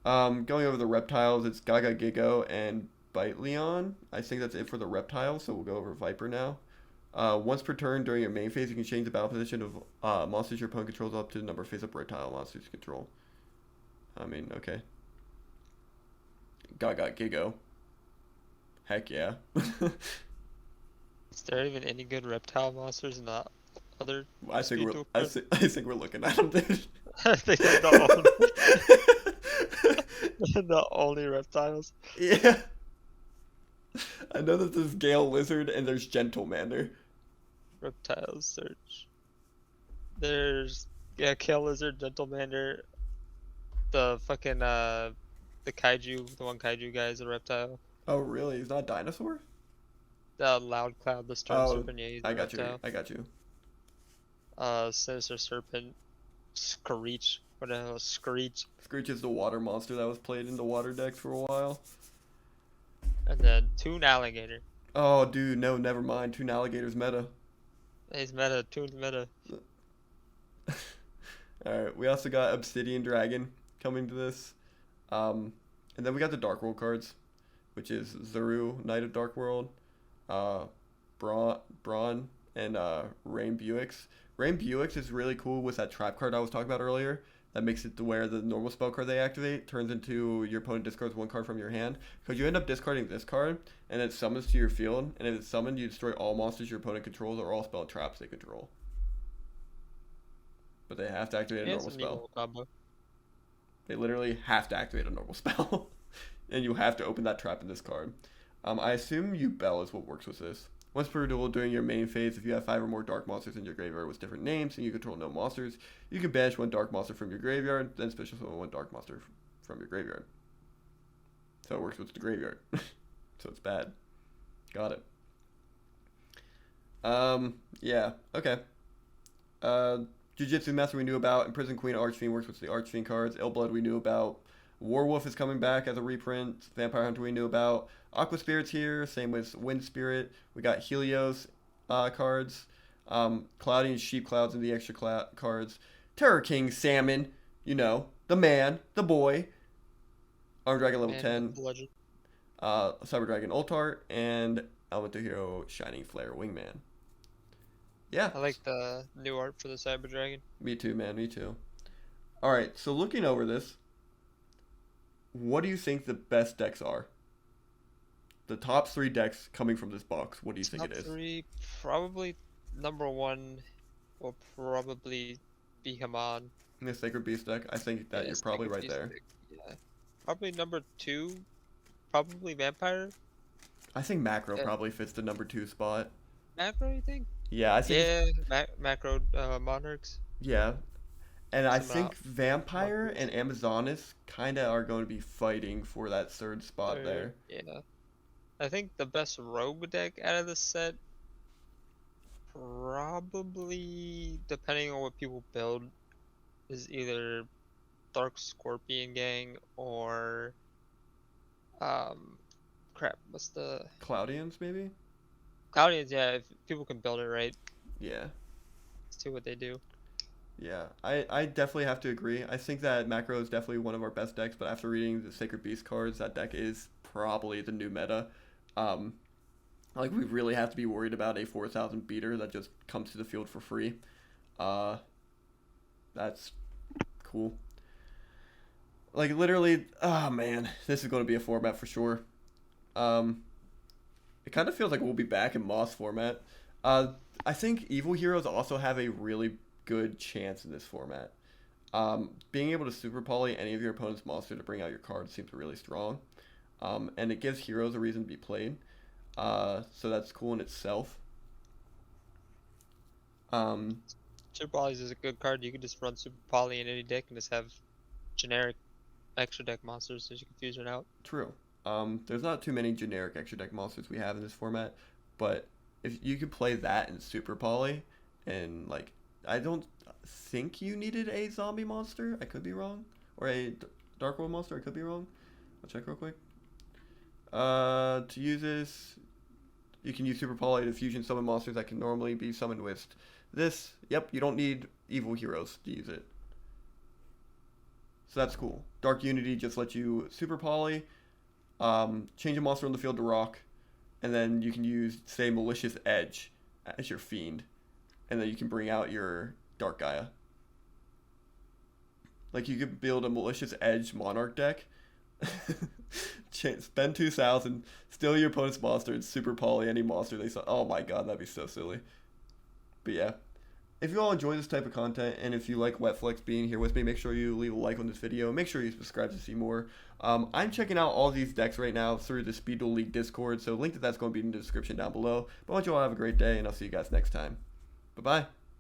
Going over the reptiles, it's Gaga Gigo and Bite Leon. I think that's it for the reptiles. So we'll go over Viper now. Once per turn during your main phase, you can change the battle position of monsters your opponent controls up to the number of face-up reptile monsters you control. I mean, okay. Gaga Gigo. Heck yeah. Is there even any good reptile monsters in the other I think speed we're duel I, cards? thi- I think we're looking at them, dude. I think they're the only, the only reptiles. Yeah. I know that there's Gale Lizard and there's Gentlemander. Reptiles search. There's yeah, Kale Lizard, Gentlemander, the fucking the kaiju, the one kaiju guy is a reptile. Oh, really? He's not a dinosaur? The Loud Cloud, the Storm Oh, Serpent, yeah, he's I a got you. reptile. I got you. Sinister Serpent, Screech, what the hell, Screech, Screech is the water monster that was played in the water decks for a while. and then Toon Alligator. Oh, dude, no, never mind. Toon Alligator's meta. He's meta, Toon's meta. Alright, we also got Obsidian Dragon coming to this. And then we got the Dark World cards, which is Zuru, Knight of Dark World, Braun, and Rain Buicks. Rain Buicks is really cool with that trap card I was talking about earlier. That makes it to where the normal spell card they activate turns into your opponent discards one card from your hand. Because you end up discarding this card, and it summons to your field. And if it's summoned, you destroy all monsters your opponent controls or all spell traps they control. But they have to activate a Yeah, normal it's a neat spell. little combo. They literally have to activate a normal spell. And you have to open that trap in this card. I assume Bell is what works with this. Once per duel during your main phase, if you have 5 or more dark monsters in your graveyard with different names and you control no monsters, you can banish one dark monster from your graveyard, then special summon one dark monster from your graveyard. So it works with the graveyard. So it's bad. Got it. Yeah, okay. Jujitsu Master we knew about, Imprisoned Queen Archfiend works with the Archfiend cards, Illblood we knew about, Warwolf is coming back as a reprint, Vampire Hunter we knew about, Aqua Spirit's here, same with Wind Spirit, we got Helios cards, Cloudy and Sheep Clouds and the extra cards, Terror King Salmon, you know, the man, the boy, Arm Dragon level And 10, the legend. Cyber Dragon Ultart, and Elemental Hero Shining Flare Wingman. Yeah. I like the new art for the Cyber Dragon. Me too, man. Me too. All right. So looking over this, what do you think the best decks are? The top 3 decks coming from this box. What do you think Top it is? 3, probably number 1 will probably be Haman. The Sacred Beast deck. I think that Yeah, you're probably Sacred right Beast there. deck, yeah. Probably number 2, probably Vampire. I think Macro Yeah. probably fits the number 2 spot. Macro, you think? Yeah, I think. Yeah, Macro Monarchs. Yeah, and I Some think Vampire Monarchs. and Amazonis kind of are going to be fighting for that 3rd spot there. Yeah. I think the best rogue deck out of the set, probably, depending on what people build, is either Dark Scorpion Gang or, crap, what's the... Cloudians, maybe? Cloudians, yeah, if people can build it right, Yeah. see what they do. Yeah, I definitely have to agree. I think that Macro is definitely one of our best decks, but after reading the Sacred Beast cards, that deck is probably the new meta. Like, we really have to be worried about a 4,000 beater that just comes to the field for free. That's cool. Like, literally, oh man, this is going to be a format for sure. It kind of feels like we'll be back in Moss format. I think Evil Heroes also have a really good chance in this format. Being able to super poly any of your opponent's monster to bring out your card seems really strong. And it gives heroes a reason to be played. So that's cool in itself. Um, Super Polys is a good card. You can just run Super Poly in any deck and just have generic extra deck monsters as you can fuse it out. True. There's not too many generic extra deck monsters we have in this format, but if you could play that in Super Poly, and like, I don't think you needed a zombie monster. I could be wrong, or a Dark World monster. I could be wrong. I'll check real quick. To use this, you can use Super Poly to fusion summon monsters that can normally be summoned with this. Yep, you don't need evil heroes to use it. So that's cool. Dark Unity just lets you Super Poly, change a monster on the field to rock, and then you can use, say, Malicious Edge as your fiend, and then you can bring out your Dark Gaia. Like, you could build a Malicious Edge Monarch deck, spend 2,000, steal your opponent's monster, and Super Poly any monster they saw. Oh my god, that'd be so silly. But yeah. If you all enjoy this type of content, and if you like Wetflex being here with me, make sure you leave a like on this video. Make sure you subscribe to see more. I'm checking out all these decks right now through the Speed Duel League Discord, so link to that's going to be in the description down below. But I want you all to have a great day, and I'll see you guys next time. Bye-bye.